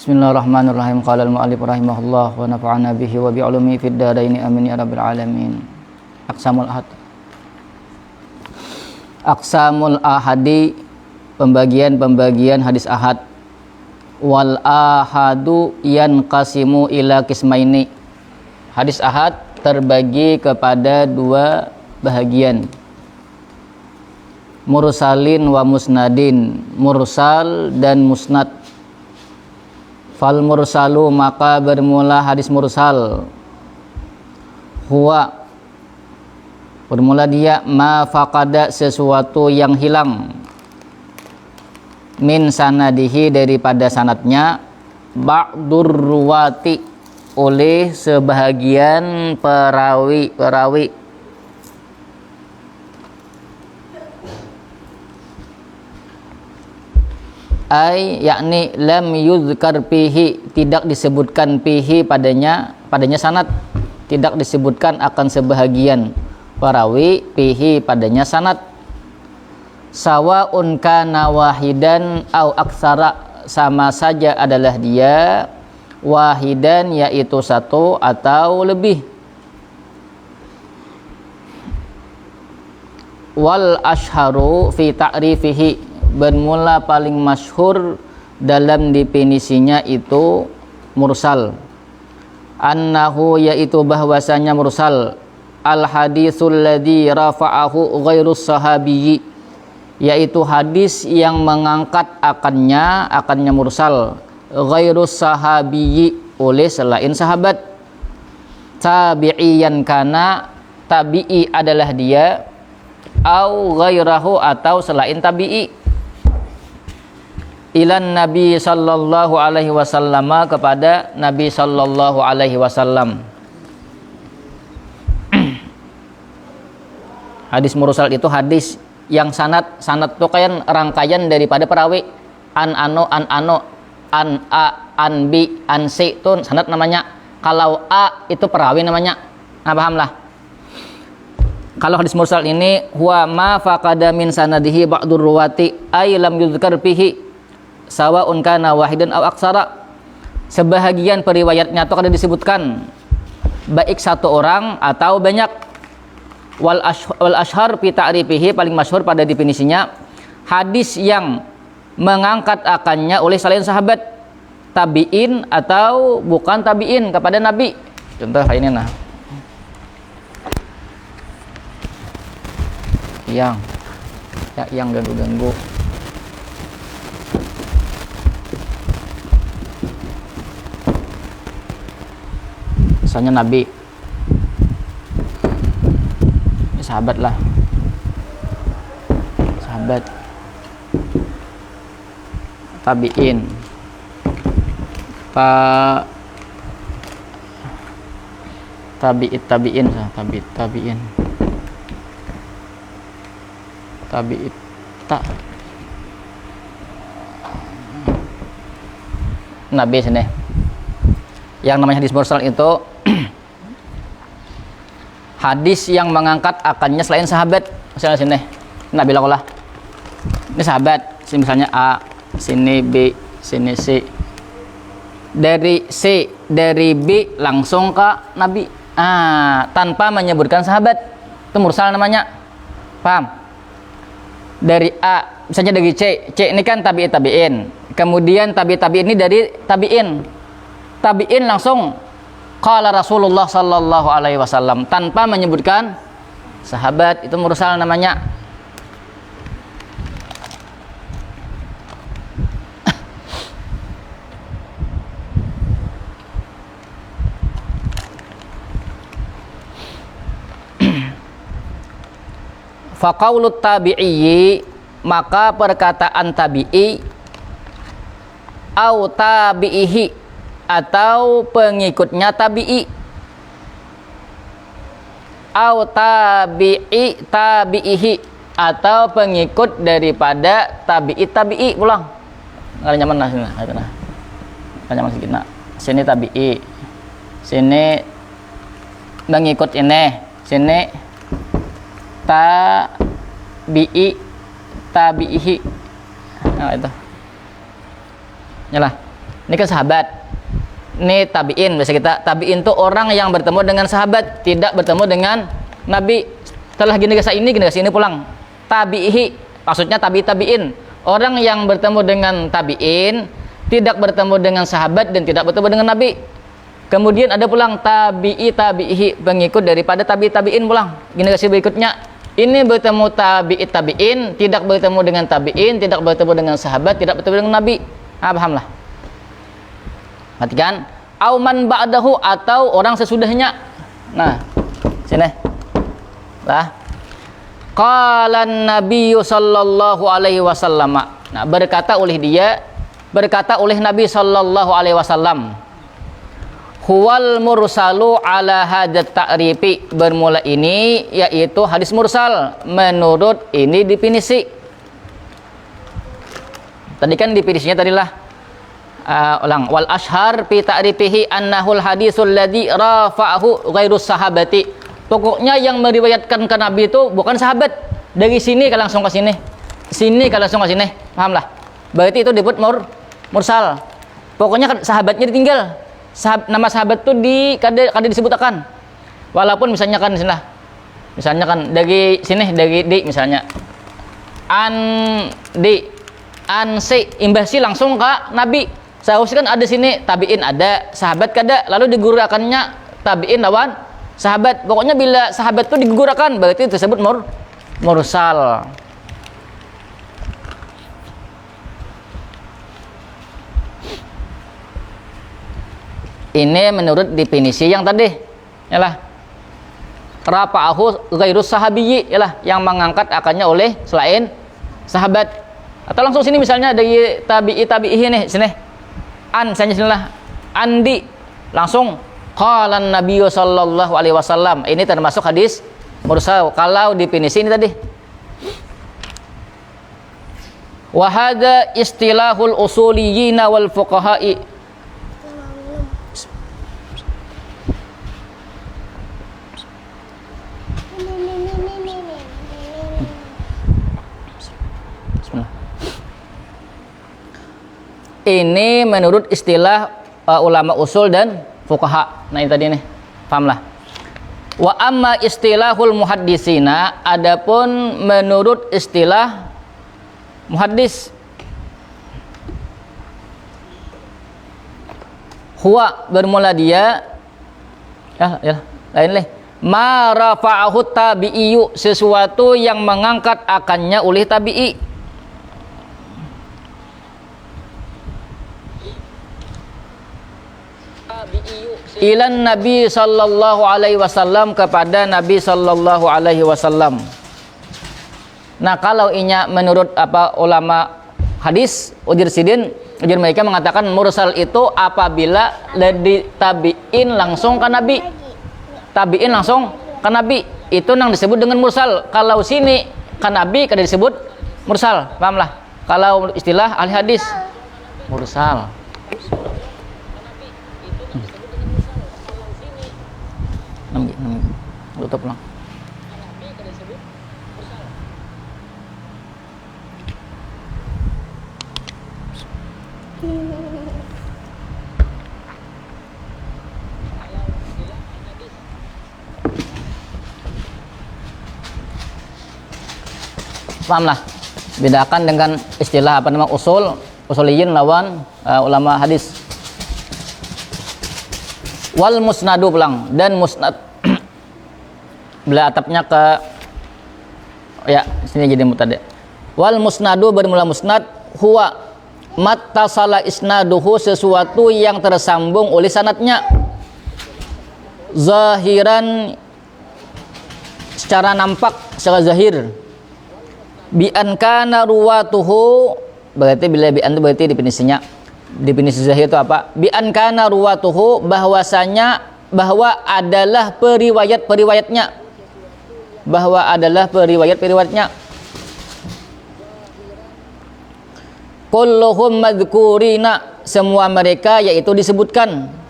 Bismillahirrahmanirrahim. Qala al-mu'allif rahimahullah wa nafa'ana bihi wa bi'ulumi fid dharain amin ya rabbil alamin. Aqsamul ahadi, pembagian hadis ahad. Wal ahadu yanqasimu ila qismaini. Hadis ahad terbagi kepada dua bahagian. Mursalin wa musnadin, mursal dan musnad. Fal mursalu, maka bermula hadis mursal, huwa, bermula dia, ma faqada, sesuatu yang hilang, min sanadihi, daripada sanadnya, ba'dur ruwati, oleh sebahagian perawi ay yakni lam yuzkar pihi, tidak disebutkan pihi padanya sanad, tidak disebutkan akan sebahagian perawi pihi padanya sanad. Sawaun kana wahidan au aksara, sama saja adalah dia wahidan, yaitu satu atau lebih. Wal ashharu fi ta'rifihi, bermula paling masyhur dalam definisinya itu mursal. Annahu, yaitu bahwasanya mursal, al hadisul ladzi rafa'ahu ghairus sahabiyyi, yaitu hadis yang mengangkat akannya mursal, ghairus sahabiyyi, oleh selain sahabat. Tabi'iyan kana, tabi'i adalah dia, au ghairahu, atau selain tabi'i. Ilan Nabi sallallahu alaihi wasallam, kepada Nabi sallallahu alaihi wasallam. Hadis mursal itu hadis yang sanad itu kan rangkaian daripada perawi. An a, an b, an c, itu sanad namanya. Kalau a itu perawi namanya. Nah, pahamlah. Kalau hadis mursal ini, huwa ma faqada min sanadihi ba'dur ruwati ay lam yuzkar fihi sawaun kana wahidan aw aksara, sebahagian periwayatnya itu kada disebutkan, baik satu orang atau banyak. Wal ashhar fi ta'rifihi, paling masyhur pada definisinya, hadis yang mengangkat akannya oleh selain sahabat, tabi'in atau bukan tabi'in kepada Nabi. Contoh ini nah, yang ganggu-ganggu. Misalnya Nabi, ini sahabat lah, sahabat, tabi'in, tabi'in, Nabi sini. Yang namanya hadis mursal itu hadis yang mengangkat akannya selain sahabat. Misalnya sini, Nabi lah, ini sahabat, sini misalnya A, sini B, sini C. Dari B langsung ke Nabi, tanpa menyebutkan sahabat, itu mursal namanya. Paham? Dari A, misalnya dari C ini kan tabi'in. Kemudian tabi'in ini dari tabi'in langsung qala Rasulullah sallallahu alaihi wasallam, tanpa menyebutkan sahabat, itu mursal namanya. Faqaulut tabi'i, maka perkataan tabi'i, au tabi'ihi, atau pengikutnya tabi'i, au tabi'ihi, atau pengikut daripada tabi'i pulang. Nggak nyaman lah sini, nggak nyaman sedikit nak. Sini tabi'i, sini mengikut ini, sini tabi'ihi. Nah itu. Nyalah. Ini kan sahabat. Ini tabi'in, biasa kita. Tabi'in itu orang yang bertemu dengan sahabat, tidak bertemu dengan Nabi. Setelah generasi ini pulang. Tabi'ihi, maksudnya tabi'in. Orang yang bertemu dengan tabi'in, tidak bertemu dengan sahabat dan tidak bertemu dengan Nabi. Kemudian ada pulang tabi'ihi, pengikut daripada tabi'in pulang. Generasi berikutnya, ini bertemu tabi'in, tidak bertemu dengan tabi'in, tidak bertemu dengan sahabat, tidak bertemu dengan Nabi. Pahamlah. Perhatikan, auman ba'dahu, atau orang sesudahnya. Nah, sini. Lah. Qala an-nabiy sallallahu alaihi wasallam. Nah, berkata oleh Nabi sallallahu alaihi wasallam. Huwal mursalu ala hadat ta'rifi. Bermula ini yaitu hadis mursal menurut ini definisi. Tadi kan definisinya tadilah ulang, wal ashhar fi ta'rifihi annahul hadisul ladzi rafa'ahu ghairus sahabati. Pokoknya yang meriwayatkan ke Nabi itu bukan sahabat. Dari sini kalau langsung ke sini. Sini kalau langsung ke sini. Pahamlah. Berarti itu disebut mursal. Pokoknya sahabatnya ditinggal. Nama sahabat itu kada disebutkan. Walaupun misalnya kan sinilah. Misalnya kan dari sini, dari di misalnya. An si imbasi langsung ke Nabi. Seharusnya kan ada sini tabi'in ada, sahabat kada, lalu digugurkannya tabi'in lawan sahabat. Pokoknya bila sahabat itu digugurkan berarti itu disebut mursal. Ini menurut definisi yang tadi. Yalah. Rafa'ahu ghairus sahabiyyi, yalah, yang mengangkat akannya oleh selain sahabat. Atau langsung sini misalnya dari tabi'i nih, sini. Misalnya sinilah andi langsung qala an-nabiy sallallahu alaihi wasallam. Ini termasuk hadis mursal kalau definisi ini tadi. Wa hadza istilahul usuliyyin wal fuqaha'i. Ini menurut istilah ulama usul dan fuqaha. Nah ini tadi nih, pahamlah. Wa amma istilahul muhaddisina, adapun menurut istilah muhaddis, huwa bermula dia lain leh ma rafa'ahu tabi'iyu, sesuatu yang mengangkat akannya oleh tabi'i. Ilan Nabi sallallahu alaihi wasallam, kepada Nabi sallallahu alaihi wasallam. Nah, kalau inya menurut ulama hadis ujur mereka mengatakan mursal itu apabila dari tabi'in langsung ke Nabi. Tabi'in langsung ke Nabi, itu yang disebut dengan mursal. Kalau sini ke Nabi kada disebut mursal. Pahamlah? Kalau istilah ahli hadis mursal. Tutup lang. Pahamlah? Bedakan dengan istilah usuliyin lawan ulama hadis. Wal musnadu pulang, dan musnad bila atapnya ke ya sini jadi mutade. Wal musnadu bermula musnad huwa mattasala isnaduhu, sesuatu yang tersambung oleh sanadnya, zahiran secara nampak, secara zahir, bi an kana ruwatuhu, berarti bila bi an itu berarti definisi zahir itu apa? Bi an kana ruwatuhu, bahwa adalah periwayatnya, kulluhum madhkurina, semua mereka yaitu disebutkan.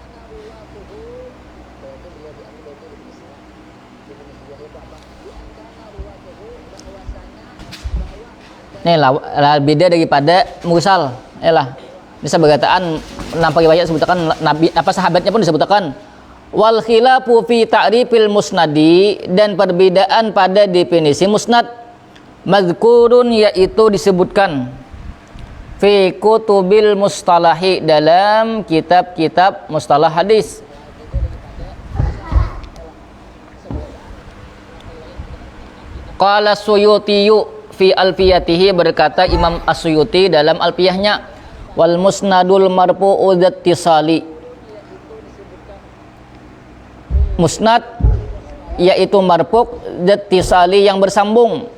Ini lah beda daripada mursal. Bisa berkataan nampak riwayat disebutkan nabi apa sahabatnya pun disebutkan. Wal khilafu fi ta'rifil musnadi, dan perbedaan pada definisi musnad mazkurun yaitu disebutkan fi kutubil mustalahi dalam kitab-kitab mustalah hadis. Qala Suyutiyu fi alfiyatihi, berkata Imam As-Suyuti dalam alfiyahnya, wal musnadul marfu'u dzattisali, musnad yaitu marfu' dzattisali yang bersambung.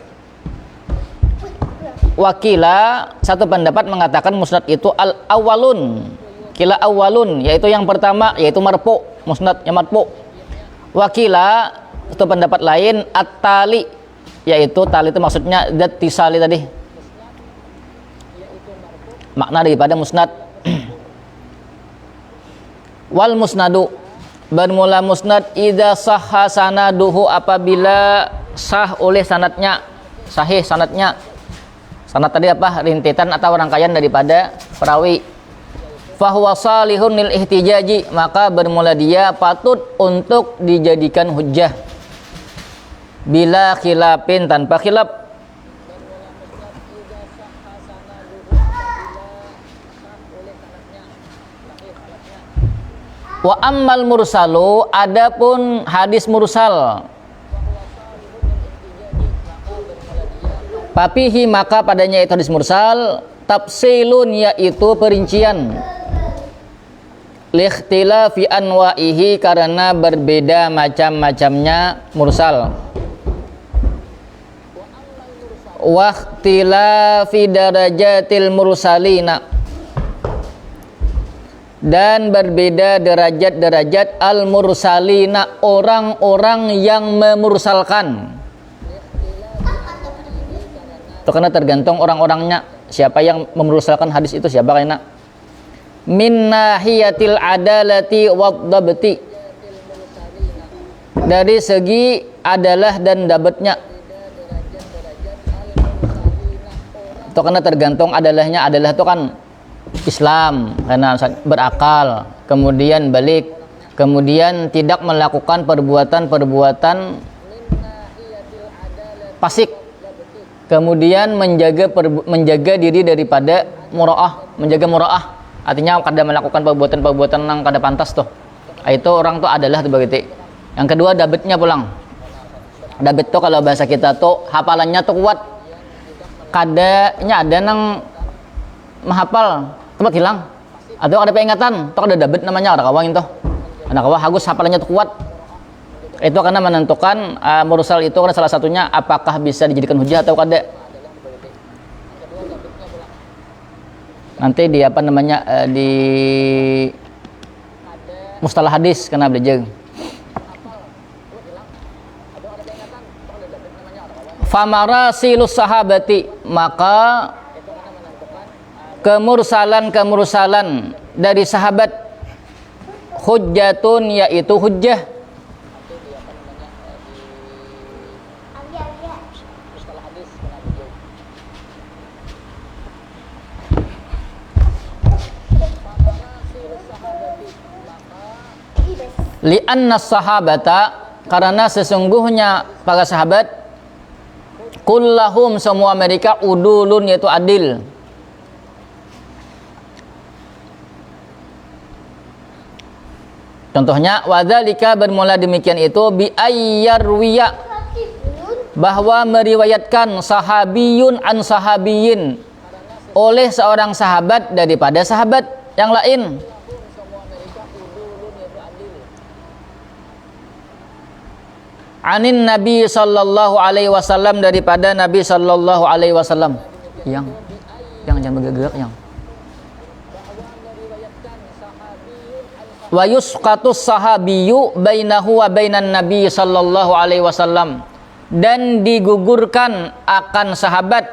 Wakila, satu pendapat mengatakan musnad itu al awalun, kila awalun, yaitu yang pertama, yaitu marfu', musnad yang marfu'. Wakila, satu pendapat lain at-tali, yaitu tali itu maksudnya dzattisali tadi, makna daripada musnad. Wal musnadu, bermula musnad idza sahha sanaduhu, apabila sah oleh sanadnya, sahih sanadnya. Sanad tadi apa? Rintitan atau rangkaian daripada perawi. Fahuwa salihun lil ihtijaji, maka bermula dia patut untuk dijadikan hujjah. Bila khilafin, tanpa khilaf. Wa ammal mursalu, adapun hadis mursal, papihi, maka padanya itu hadis mursal, tafsilun, yaitu perincian, likhtilafi anwa'ihi, karena berbeda macam-macamnya mursal, wa ikhtilafi darajatil mursalina, dan berbeda derajat-derajat al-mursalina, orang-orang yang memursalkan. Itu karena tergantung orang-orangnya, siapa yang memursalkan hadis itu, siapa kayaknya. Min nahiyatil adalati wadhabti, dari segi adalah dan dabatnya. Itu karena tergantung adalahnya, adalah itu kan Islam, karena berakal, kemudian balik, kemudian tidak melakukan perbuatan-perbuatan fasik, kemudian menjaga diri daripada muraah, menjaga muraah, artinya kada melakukan perbuatan-perbuatan yang kada pantas tuh. Itu orang tuh adalah tuh begitu. Yang kedua dabatnya pulang. Dabat tuh kalau bahasa kita tuh hafalannya tuh kuat. Kadanya ada nang menghafal tempat hilang, atau ada peringatan, atau ada dabat namanya, ada kawang itu, ada kawang hagus hafalannya tuh kuat. Itu karena menentukan mursal itu karena salah satunya apakah bisa dijadikan hujjah atau kada. Nanti di apa namanya di mustalah hadis kena belajar. Famarasilus sahabati, maka kemursalan dari sahabat, hujjatun, yaitu hujjah. Li'anna sahabata, karena sesungguhnya para sahabat, kullahum, semua mereka, udulun, yaitu adil. Contohnya, wadzalika, bermula demikian itu, bi ayyarwiya, bahwa meriwayatkan sahabiyun an sahabiyin, oleh seorang sahabat daripada sahabat yang lain. Anin Nabi sallallahu alaihi wasallam, daripada Nabi sallallahu alaihi wasallam. Yang jangan bergerak yang. Wa yusqatus sahabiyyu bainahu wa bainan Nabi sallallahu alaihi wasallam, dan digugurkan akan sahabat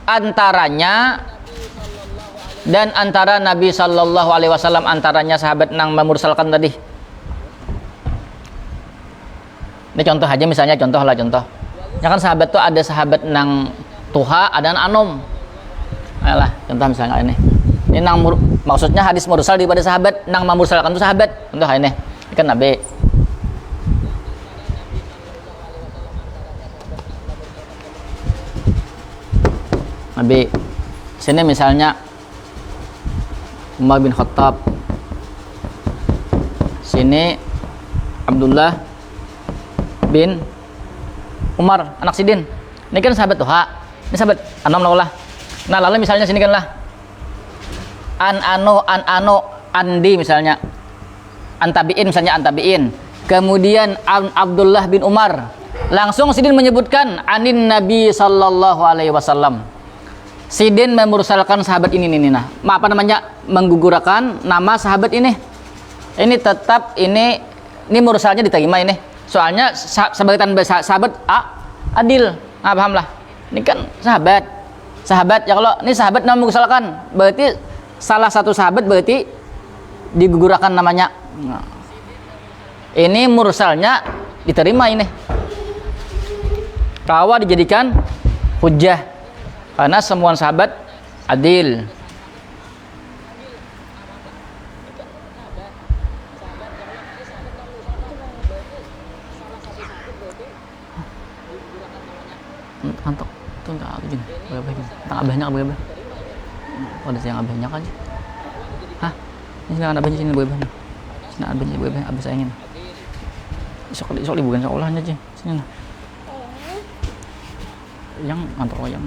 antaranya dan antara Nabi sallallahu alaihi wasallam, antaranya sahabat nang memursalkan tadi. Ini contoh aja, misalnya contoh. Ya kan sahabat tuh ada sahabat nang tuha, ada nang anom. Ayolah, contoh misalnya ini. Ini maksudnya hadis mursal daripada sahabat, nang memursalkan itu sahabat. Contoh ini kan Nabi. Sini misalnya Umar bin Khattab. Sini Abdullah bin Umar anak Sidin. Ini kan sahabat Tuha. Ini sahabat Anam lah. Nah, lalu misalnya sini kan lah an ano andi misalnya. Antabiin misalnya antabiin. Kemudian Abdullah bin Umar. Langsung Sidin menyebutkan anin Nabi sallallahu alaihi wasallam. Sidin memursalkan sahabat ini nah. Apa namanya? Menggugurkan nama sahabat ini. Ini tetap ini mursalnya diterima ini. Soalnya sebagai tanda sahabat adil. Nah, paham lah. Ini kan sahabat. Sahabat ya, kalau ini sahabat nama mursalkan, berarti salah satu sahabat berarti digugurkan namanya. Nah, ini mursalnya diterima ini. Kawa dijadikan hujjah. Karena semua sahabat adil. Kantok, tuh enggak aku juga. Berapa ini? Tang abahnya berapa? Oh, ada yang abahnya kan? Hah? Ini enggak ada abahnya sini berapa? Sini abahnya berapa? Abah saya ingin. Sok liburan sekolahnya aja. Sini lah. Yang kantor yang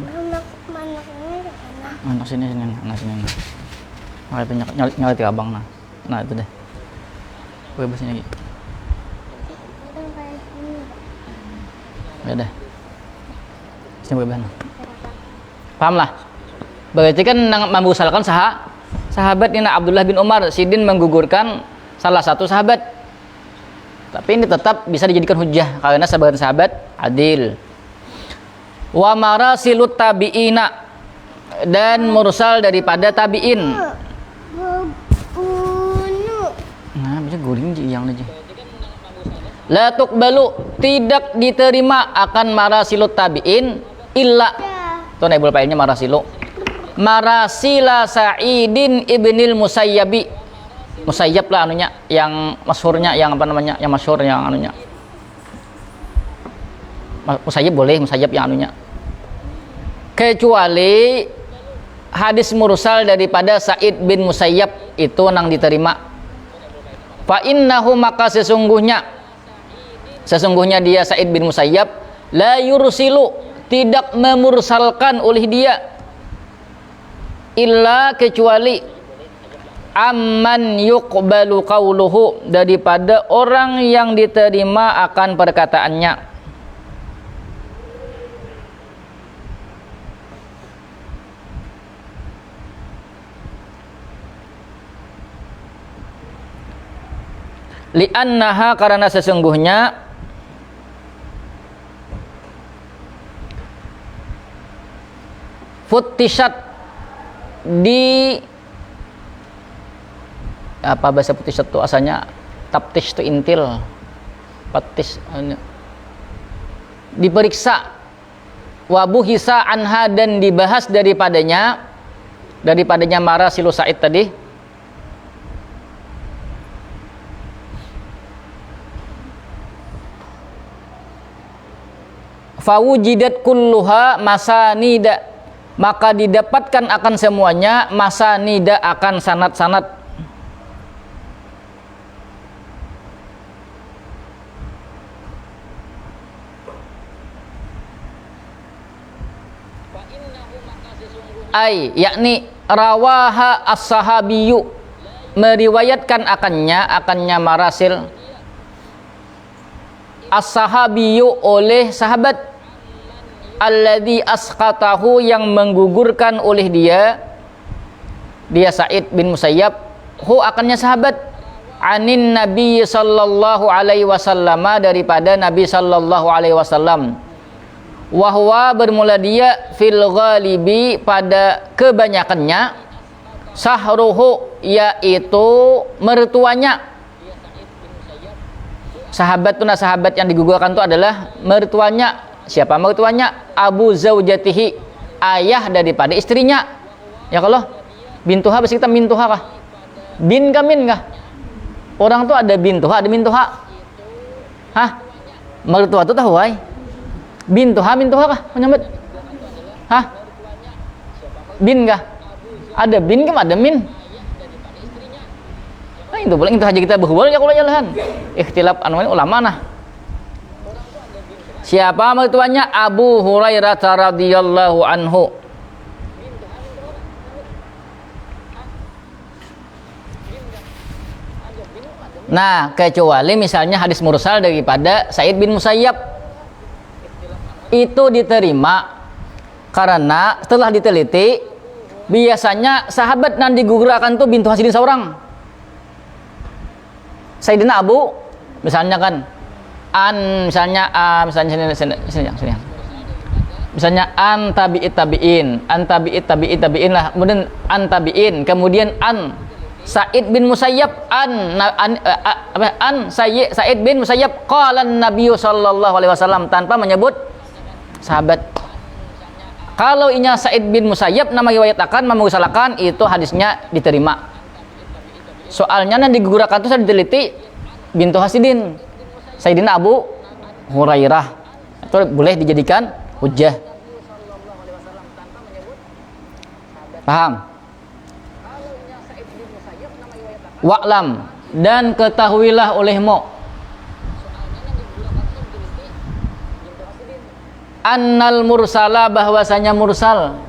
anak sini anak sini nah itu nyari ke abang nah itu deh bebas ini lagi ya deh sini bebas paham lah berarti kan membusalkan sahabat ini Abdullah bin Umar. Sidin menggugurkan salah satu sahabat, tapi ini tetap bisa dijadikan hujjah karena sebagian sahabat adil. Wa marasilut tabi'ina, dan mursal daripada tabi'in. Nah, bisa guring yang aja. La tuqbalu, tidak diterima akan marasilut tabi'in illa. Tuh naibul fa'ilnya marasilu. Marasila Sa'idin ibnil Musayyabi. Musayyab lah anunya, yang masyhurnya, yang apa namanya? Yang masyhur yang anunya. Musayyab boleh, Musayyab yang anunya. Kecuali hadis mursal daripada Sa'id bin Musayyab itu nang diterima. Fa innahu, maka sesungguhnya dia Sa'id bin Musayyab la yursilu, tidak memursalkan oleh dia illa kecuali amman yuqbalu qauluhu, daripada orang yang diterima akan perkataannya. Li'annaha, karena sesungguhnya futishat, di apa bahasa futishat itu asalnya taptish itu intil, patish diperiksa, wabuhisa anha, dan dibahas daripadanya marasilu Sa'id tadi. Fawujidat kulluha masanida, maka didapatkan akan semuanya masanida, akan sanad-sanad. Ai, yakni rawaha as-sahabiyyu, meriwayatkan akannya marasil as-sahabiyyu oleh sahabat, alladzi asqatahu, yang menggugurkan oleh dia Sa'id bin Musayyab, hu, akannya sahabat, anin Nabi sallallahu alaihi wasallam, daripada Nabi sallallahu alaihi wasallam. Wahwa, bermula dia, fil ghalibi, pada kebanyakannya, sahruhu, yaitu mertuanya. Sahabat itu, sahabat yang digugurkan itu adalah mertuanya. Siapa mertuanya? Abu zaujatihi, ayah daripada istrinya. Ya, kalau Bintuha bahasa kita mintuha kah? Bin kah min kah? Orang tuh ada bintuha, ada mintuha. Hah? Mertua tuh tahu ay. Bintuha, mintuha kah? Menyambut. Hah? Bin kah? Ada bin kah? Ada min. Nah, itu boleh itu aja kita berhubung ya kalau jalan. Ikhtilaf anu ulama nah. Siapa mertuanya? Abu Hurairah radhiyallahu anhu. Nah, kecuali misalnya hadis mursal daripada Sa'id bin Musayyab itu diterima karena setelah diteliti biasanya sahabat yang digugurkan tuh bintu Hasidin seorang. Sayyidina Abu misalnya kan misalnya misalnya an tabi'in lah, kemudian an tabi'in, kemudian an Sa'id bin Musayyab Sa'id bin Musayyab qala Nabi sallallahu alaihi wasallam tanpa menyebut sahabat. Kalau inya Sa'id bin Musayyab nama riwayatakan memursalakan itu hadisnya diterima. Soalnya yang digugurkan itu saya diteliti bintu Hasidin Sayyidina Abu Hurairah itu boleh dijadikan hujjah. Paham? Wa'lam dan ketahuilah olehmu annal mursala bahwasanya mursal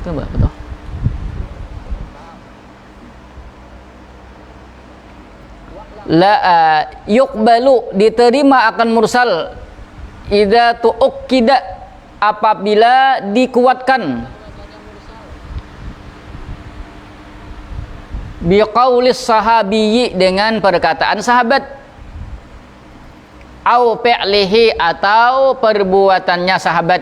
itu betul. La yuqbalu diterima akan mursal idza tu'akkida apabila dikuatkan biqaulis sahabiyyi dengan perkataan sahabat au fi'lihi atau perbuatannya sahabat.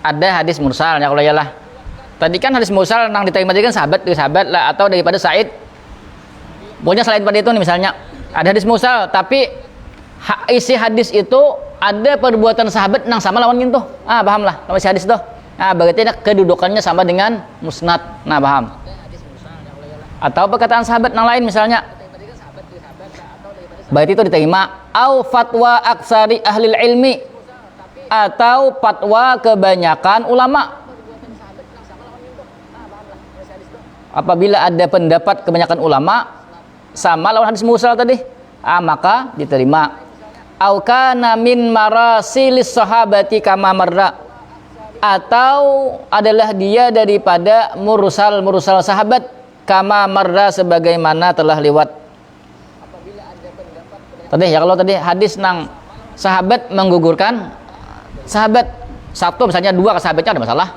Ada hadis mursal ya kalau yalah. Tadi kan hadis mursal yang diterima tadi kan sahabat lah atau daripada Sa'id. Pokoknya selain pada itu nih misalnya ada hadis mursal tapi isi hadis itu ada perbuatan sahabat yang sama lawan gitu. Paham lah kalau isi hadis itu. Berarti kedudukannya sama dengan musnad. Paham? Atau perkataan sahabat yang lain misalnya. Berarti itu diterima. Au fatwa aksari ahlil ilmi atau fatwa kebanyakan ulama. Apabila ada pendapat kebanyakan ulama sama lawan hadis mursal tadi, maka diterima. Au kana min marasilis sahabati kama marra atau adalah dia daripada mursal sahabat kama marra sebagaimana telah lewat. Tadi ya kalau tadi hadis nang sahabat menggugurkan sahabat satu misalnya dua ke sahabatnya ada masalah.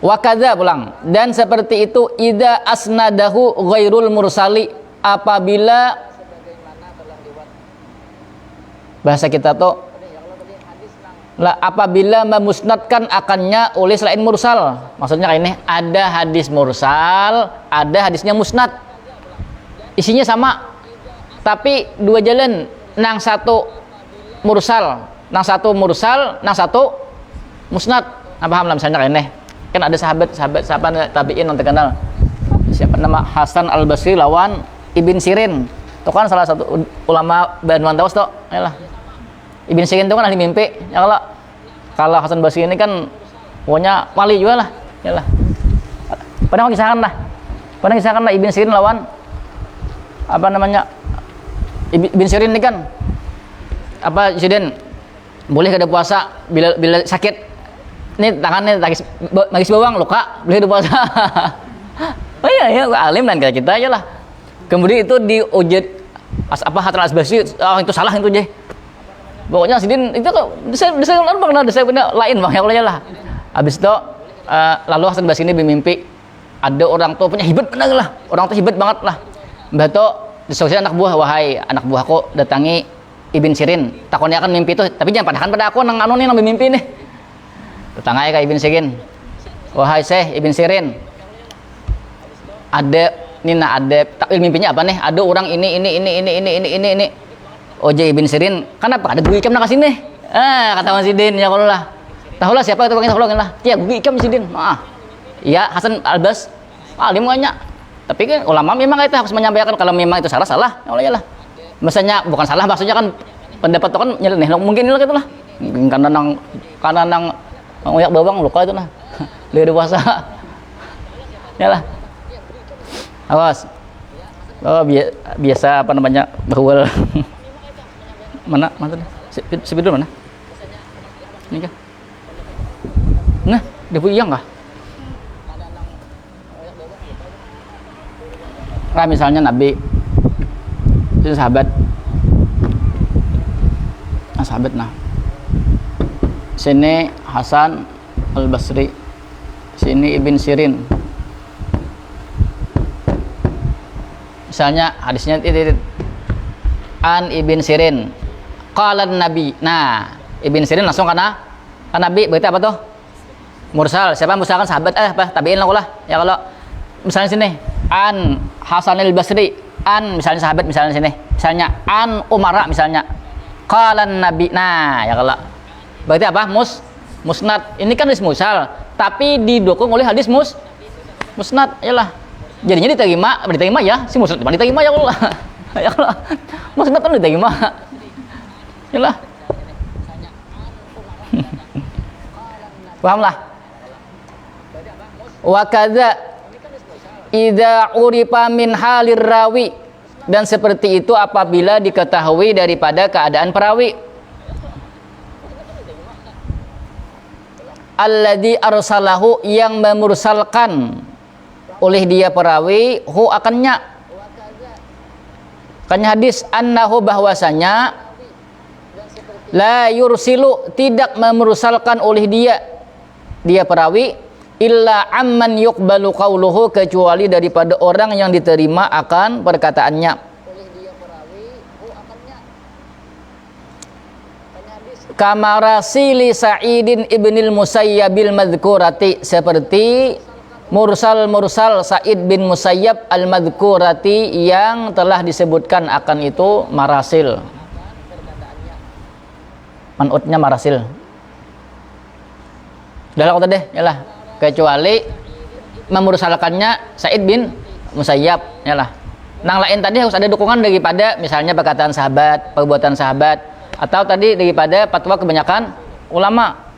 Wa kadza pulang dan seperti itu idza asnadahu ghairul mursali apabila bahasa kita tuh apabila memusnadkan akannya oleh selain mursal. Maksudnya kayak ini ada hadis mursal, ada hadisnya musnad. Isinya sama. Tapi dua jalan, nang satu mursal, nang satu musnad. Paham lah misalnya kayak ini. Kan ada sahabat tabi'in yang terkenal. Siapa nama Hasan Al-Basri lawan Ibn Sirin. Itu kan salah satu ulama Bandung Tawas tuh. Yalah. Ibn Sirin itu kan ahli mimpi. Ya kalau Hasan Basri ini kan pokoknya wali juga lah. Yalah. Pernah kisahkan lah Ibn Sirin lawan apa namanya? Ibn Sirin ini kan apa insiden boleh kada puasa bila sakit. Ini tangannya magis bawang luka boleh puasa. Oh iya alim dan kita aja lah. Kemudian itu diujud Hasan Al-Basri itu salah itu je. Pokoknya sidin itu saya benar lain bang ya kalau lah. Habis itu lalu Hasan Basri ini bermimpi ada orang tua punya hebat benar lah. Orang tua hebat banget lah. Mbah to disosiasi anak buah, wahai anak buahku datangi Ibn Sirin. Takutnya akan mimpi itu, tapi jangan padahkan pada aku nang anu nih nang mimpi nih. Datang aja ke Ibn Sirin. Wahai Syekh Ibn Sirin. Ada tak mimpinya apa nih? Ada orang ini. Oje Ibn Sirin, kenapa ada dua ikam nak sini? Kata Mas Sidin, ya kalau lah. Tahulah siapa itu panggil tahulah lah. Ya gue ikam Sidin. Iya Hasan Albas. Alim banyak. Tapi kan ulama memang itu harus menyampaikan kalau memang itu salah ya Allah ya lah. Maksudnya bukan salah, maksudnya kan pendapat itu kan nyeleneh. Mungkin itu lah. Karena nang ngoyak bawang luka itu lah. Lebih dewasa. Ya lah. Awas. Oh biasa apa namanya bahwal. Mana sebidul mana? Ini kah? Nah, debu iyang kah? Nah, misalnya Nabi itu sahabat. Sahabat nah. Sini Hasan Al-Basri. Sini Ibn Sirin. Misalnya hadisnya an Ibn Sirin qala Nabi. Nah, Ibn Sirin langsung karena Nabi berarti apa tuh? Mursal. Siapa mursal kan sahabat apa tabi'in lah. Ya kalau misalnya sini an Hasan Al-Basri, an misalnya sahabat misalnya sini. Misalnya an Umara misalnya. Qala Nabi. Nah, ya kalau berarti apa? Musnad. Ini kan hadis mursal, tapi didukung oleh hadis musnad. Yalah. Jadinya diterima ya, si musnad diterima ya Allah. Ya Allah. Musnad kan diterima. Yalah. Pahamlah. Wa kadza idza urifa min halir rawi, dan seperti itu apabila diketahui daripada keadaan perawi. Alladzi arsalahu, yang memursalkan oleh dia perawi hu akannya hadis annahu bahwasanya la yursilu, tidak memursalkan oleh dia perawi illa amman yuqbalu qauluhu, kecuali daripada orang yang diterima akan perkataannya. Kamarasili Sa'idin ibnil Musayyabil madhkurati, seperti mursal Sa'id bin Musayyab al-madhkurati yang telah disebutkan akan itu marasil. Manutnya marasil. Udah kata deh, yalah. Kecuali memursalkannya Sa'id bin Musayyab, yalah. Nang lain tadi harus ada dukungan daripada misalnya perkataan sahabat, perbuatan sahabat, atau tadi daripada fatwa kebanyakan ulama.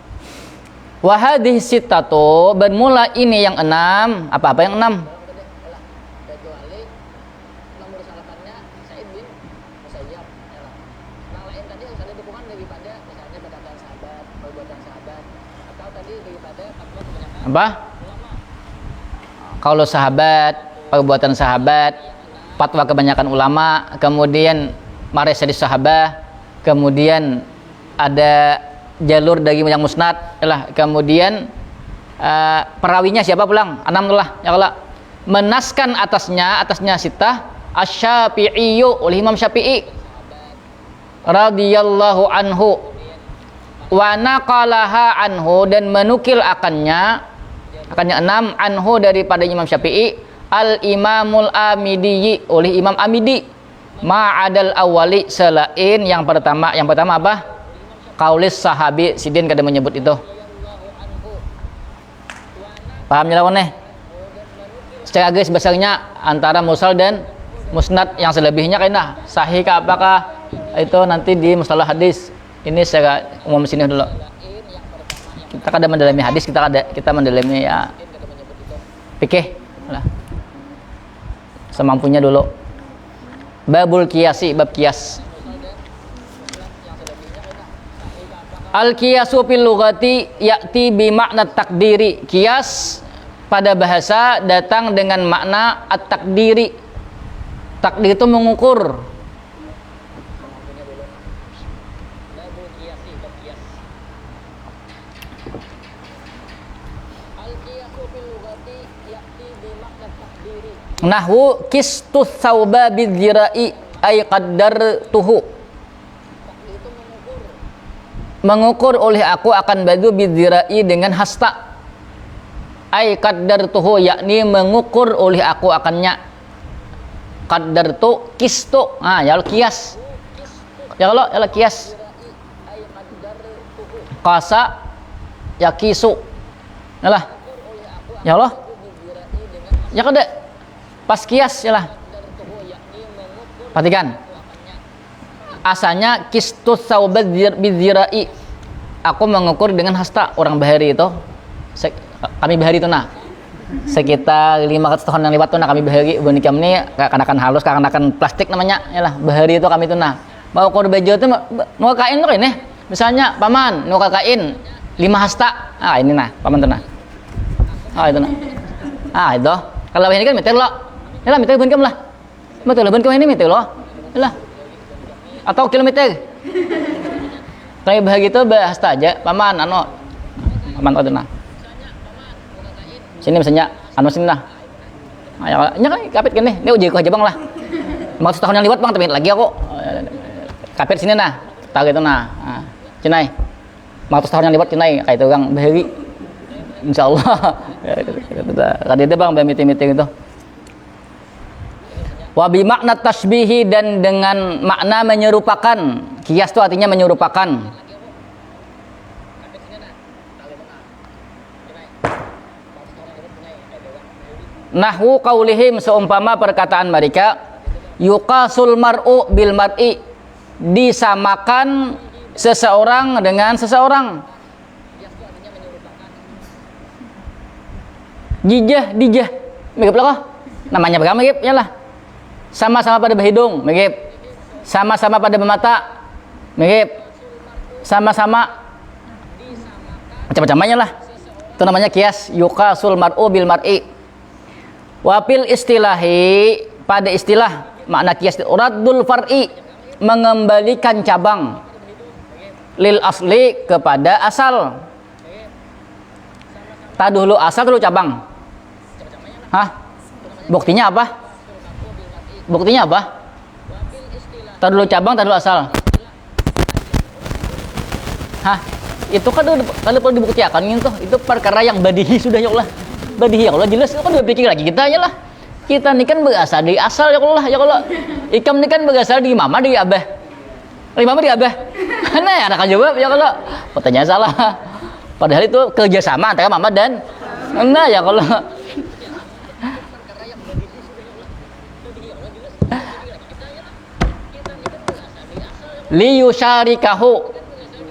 Wa hadhihi sittatu, bermula ini yang 6. Apa yang 6? Kecuali memursalkannya Sa'id bin Musayyab, yalah. Nang lain tadi harus ada dukungan daripada misalnya perkataan sahabat, perbuatan sahabat, atau tadi daripada fatwa kebanyakan apa? Kalau sahabat, perbuatan sahabat, fatwa kebanyakan ulama, kemudian mares hadis sahabat, kemudian ada jalur dari yang musnad, yalah. Kemudian perawinya siapa pulang? 6 lah, ya Allah. Menaskan atasnya sitah Asy-Syafi'i, oleh Imam Syafi'i radhiyallahu anhu, wa naqalaha anhu, dan menukil akannya 6 anhu daripada Imam Syafi'i al-Imamul Amidi, oleh Imam Amidi, ma'adal awali, selain yang pertama apa? Kaulis sahabi. Sidin kada menyebut itu. Paham lawannya? Secara garis besarnya antara mursal dan musnad, yang selebihnya kena sahih kah apakah itu nanti di mustalah hadis. Ini secara umum sini dulu. Kita kada mendalami hadis, kita mendalami ya fikih lah. Semampunya dulu. Babul qiyasi, bab qiyas. Al-qiyasu fil lughati ya'ti bi makna takdiri. Qiyas pada bahasa datang dengan makna at-takdiri. Takdir itu mengukur. Nahwu kistus sauba bidzira'i ay qaddartuhu, mengukur oleh aku akan baju bidzira'i dengan hasta. Ay qaddartuhu, yakni mengukur oleh aku akannya. Qaddartu kistu, ya qiyas. Ya Allah, ya qiyas. qasa yaqisu. Yalah. Ya Allah. Ya kada. Pas kias yalah. Perhatikan. Asalnya kistus saubad bidzira'i. Aku mengukur dengan hasta. Orang Bahari itu kami Bahari itu nah. Sekitar 500 tahun yang lewat tuh nah kami Bahari bonikam ini kanakan halus, kanakan plastik namanya. Yalah, Bahari itu kami itu nah. Mau ukur baju itu mau kain tuh ini. Misalnya paman, mau kain 5 hasta. Ah, ini nah, paman tuh nah. Ah, itu nah. Ah, itu. Kalau ini kan meter lo. Yalah, meter bonikam lah. Betul lah, bonikam ini meter lo. Yalah. Atau kilometer. Kami Bahari itu hasta aja, paman anu. Paman tuh nah. Sini misalnya anu sini nah. Ah, ya kan kapit gini. Ini uji ku aja bang lah. 500 tahun yang lewat bang, tapi lagi aku. Kapit sini nah. Tahu gitu nah. Cenai. 500 tahun yang lewat cenai kayak itu orang Bahari. Insyaallah. Tadi ada bang meeting-meeting itu. Wa bi makna tasbihi dan dengan makna menyerupakan. Kias itu artinya menyerupakan. Nahwu qaulihim seumpama perkataan mereka yuqasul mar'u bil mar'i, disamakan seseorang dengan seseorang. Dijah dijah mirip lah namanya berapa mirip ya lah. Sama-sama pada berhidung mirip, sama-sama pada bermata mirip, sama-sama macam-macamnya lah. Itu namanya kias yuqasul mar'u bil mar'i. Wapil istilahi, pada istilah makna kias raddul far'i, mengembalikan cabang lil asli kepada asal. Tak dulu asal dulu cabang. Hah? Buktinya apa? Buktinya apa? Tak dulu cabang, tak dulu asal. Hah? Itu kan kalau perlu dibuktikan itu perkara yang badihi sudah ya Allah. Badihi ya Allah, jelas itu kan udah pikir lagi kita aja lah. Kita ini kan berasal dari asal ya Allah, ya Allah. Ikam ini kan berasal dari mama, dari abah. Dari mama, dari abah. Nah ya anak jawab ya Allah. Pertanyaan salah. Padahal itu kerjasama antara mama dan nah ya Allah. Liyusyarikahu,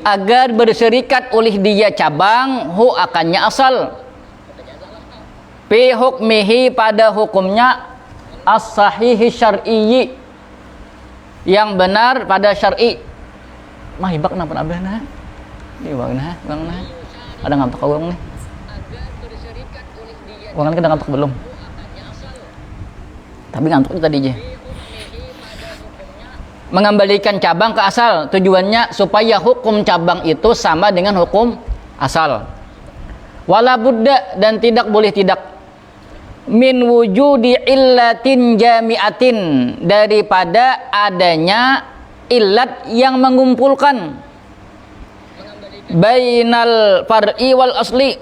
agar berserikat oleh dia cabang hu akannya asal. Fi hukmihi, pada hukumnya as-sahihi syar'iyyi, yang benar pada syar'i. Mah ibak napa abah nah? Ini bang nah. Ada ngantuk orang nih. Orang kan ngantuk belum? Tapi ngantuknya tadi aja. Mengembalikan cabang ke asal, tujuannya supaya hukum cabang itu sama dengan hukum asal. Wala budda, dan tidak boleh tidak min wujudi illatin jami'atin, daripada adanya illat yang mengumpulkan bainal far'i wal asli,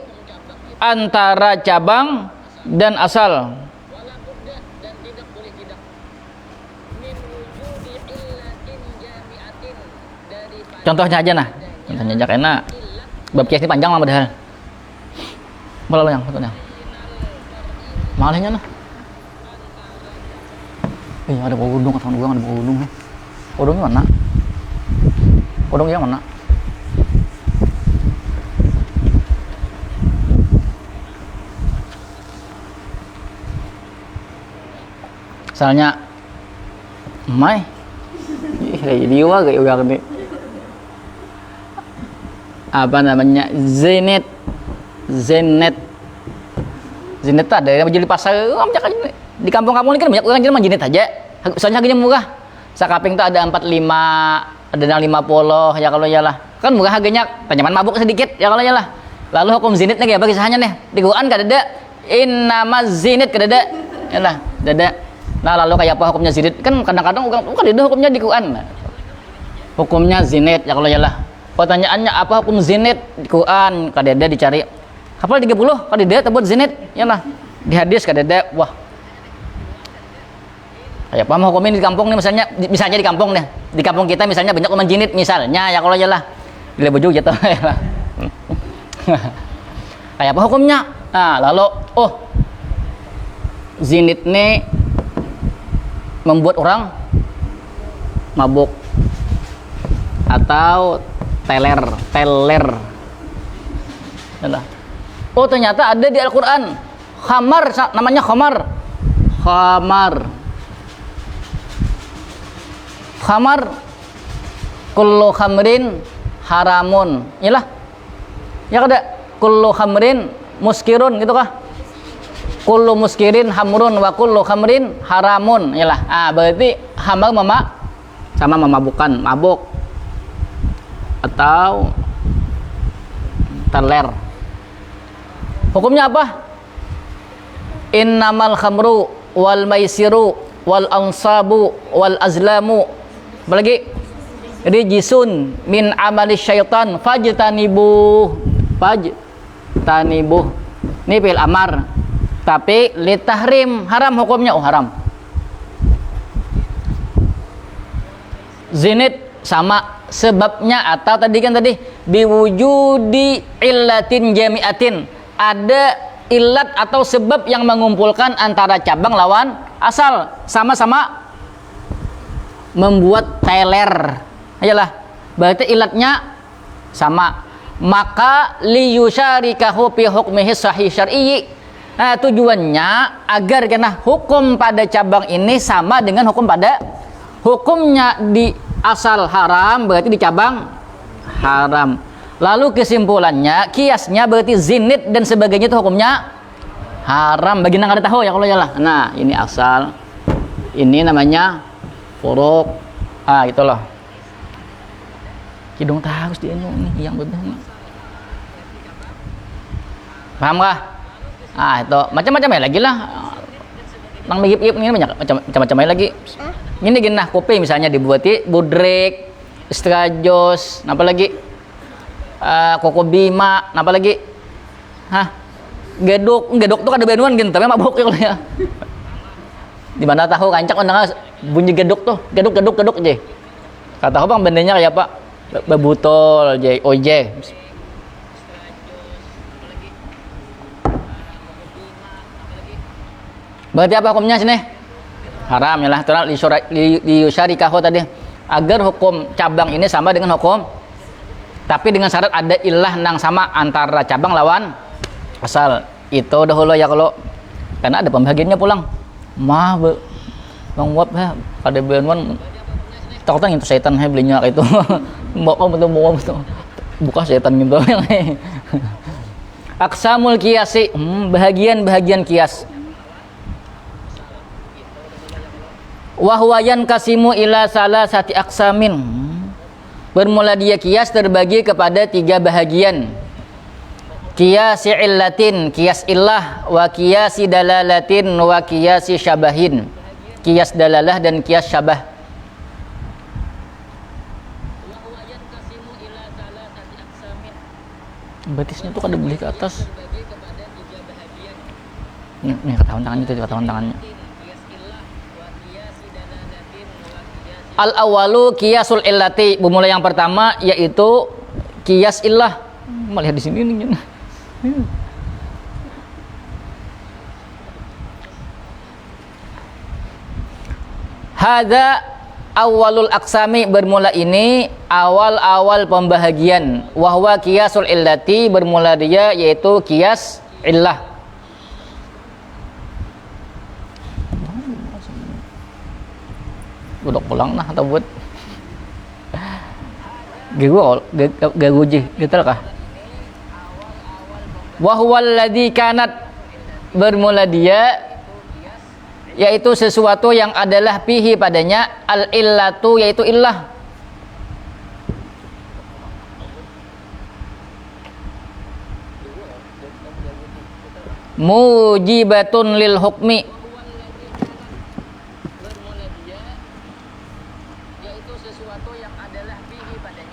antara cabang dan asal. Contohnya aja nah, contohnya aja karena bab kias ini panjang mah padahal. Malah yang contohnya. Malahnya nah. Ada bau udung, ada bau udung. Udungnya mana? Udungnya mana? Misalnya mai kayak dia kayak udah nih. Apa namanya? Zenet ada yang menjadi pasar di kampung-kampung ini kan banyak orang jual jenet aja. Soalnya harganya murah. Sakaping tuh ada 45, ada yang 50 ya kalau ya lah. Kan murah harganya, tanyaman mabuk sedikit ya kalau ya lah. Lalu hukum zinitnya kayak apa kisahnya nih? Di Quran kan ada innama zinit kan ada. Ya lah, ada. Nah, lalu kayak apa hukumnya zinit? Kan kadang-kadang bukan ada hukumnya di Quran. Hukumnya zinit ya kalau ya lah. Pertanyaannya apa hukum zinit di Quran? Kadeda dicari. Hafal 30, kadeda tebut zinit. Ya lah. Di hadis kadeda, wah. Kayak apa hukum ini di kampung nih misalnya di kampung nih. Di kampung kita misalnya banyak orang jinit misalnya ya kalau ya lah. Bila bojo jatuh ya lah. Kayak apa hukumnya? Nah, lalu zinit ini membuat orang mabuk atau teler. Ternyata ada di Al-Quran khamar, namanya khamar. Kullu khamrin haramun. Iyalah. Ya kada kullu khamrin muskirun gitu kah? Kullu muskirin hamrun wa kullu khamrin haramun. Iyalah. Berarti khamar sama memabukkan, mabuk atau teler. Hukumnya apa? Innamal khamru wal maisiru wal ansabu wal azlamu. Apalagi? Rijisun min amali syaitan fajtanibuh. Ini fil amar. Tapi litahrim, haram hukumnya. Haram. Zinit sama sebabnya, atau tadi biwujudi illatin jami'atin, ada ilat atau sebab yang mengumpulkan antara cabang lawan asal, sama-sama membuat teler. Ayolah, berarti ilatnya sama. Maka liyusyarikahu fi hukmihi sahih syar'i. Tujuannya agar kena hukum pada cabang ini sama dengan hukum pada hukumnya di asal haram, berarti di cabang haram. Lalu kesimpulannya, kiasnya berarti zinit dan sebagainya itu hukumnya haram. Bagi yang ada tahu ya kalau yalah. Nah, ini asal. Ini namanya furuk. Gitu loh. Kidung harus dia ini yang benar. Paham kah? Itu macam-macam ya lagi lah. Nang migip-migip ini banyak macam-macam lagi. Ini gini nah, kopi misalnya dibuati budrek, estrajos, apa lagi? Koko bima, apa lagi? Gedok tuh ada benuan gitu, tapi mabuk ya. Di mana tahu kancak mendengar bunyi gedok tuh, gedok je. Kata bang bendanya kayak apa? Bebutol je, oje. Berarti apa hukumnya sini? Haram ya lah. Liyusyarikahu tadi, agar hukum cabang ini sama dengan hukum, tapi dengan syarat ada ilah nang sama antara cabang lawan asal. Itu dahulu ya kalau, karena ada pembagiannya pulang. Bang Wap ada benuan takutnya itu setan belinya itu. Mau betul buka setan gitu. Aqsamul qiyasi, bahagian kias. Wahwayan kasimu ila salasati aqsamin. Bermula dia kias terbagi kepada 3 bahagian. Qiyasi illatin, qiyas illah, wa qiyasi dalalatin, wa qiyasi syabahin. Qiyas dalalah dan qiyas syabah. Batisnya tuh kada beli ke atas. Nih ketahuan tangannya tuh, ketahuan tangannya. Al-awalu qiyasul illati. Bermula yang pertama yaitu qiyas illah. Melihat di sini nih. Hadza awalul aqsami, bermula ini awal-awal pembahagian. Wahwa qiyasul illati, bermula dia yaitu qiyas illah. Udah pulang nah atau buat gaguji gitu kah? Wahwal ladzi kanat, bermula dia yaitu sesuatu yang adalah fihi padanya al illatu, yaitu illah. Mujibatun lil hukmi,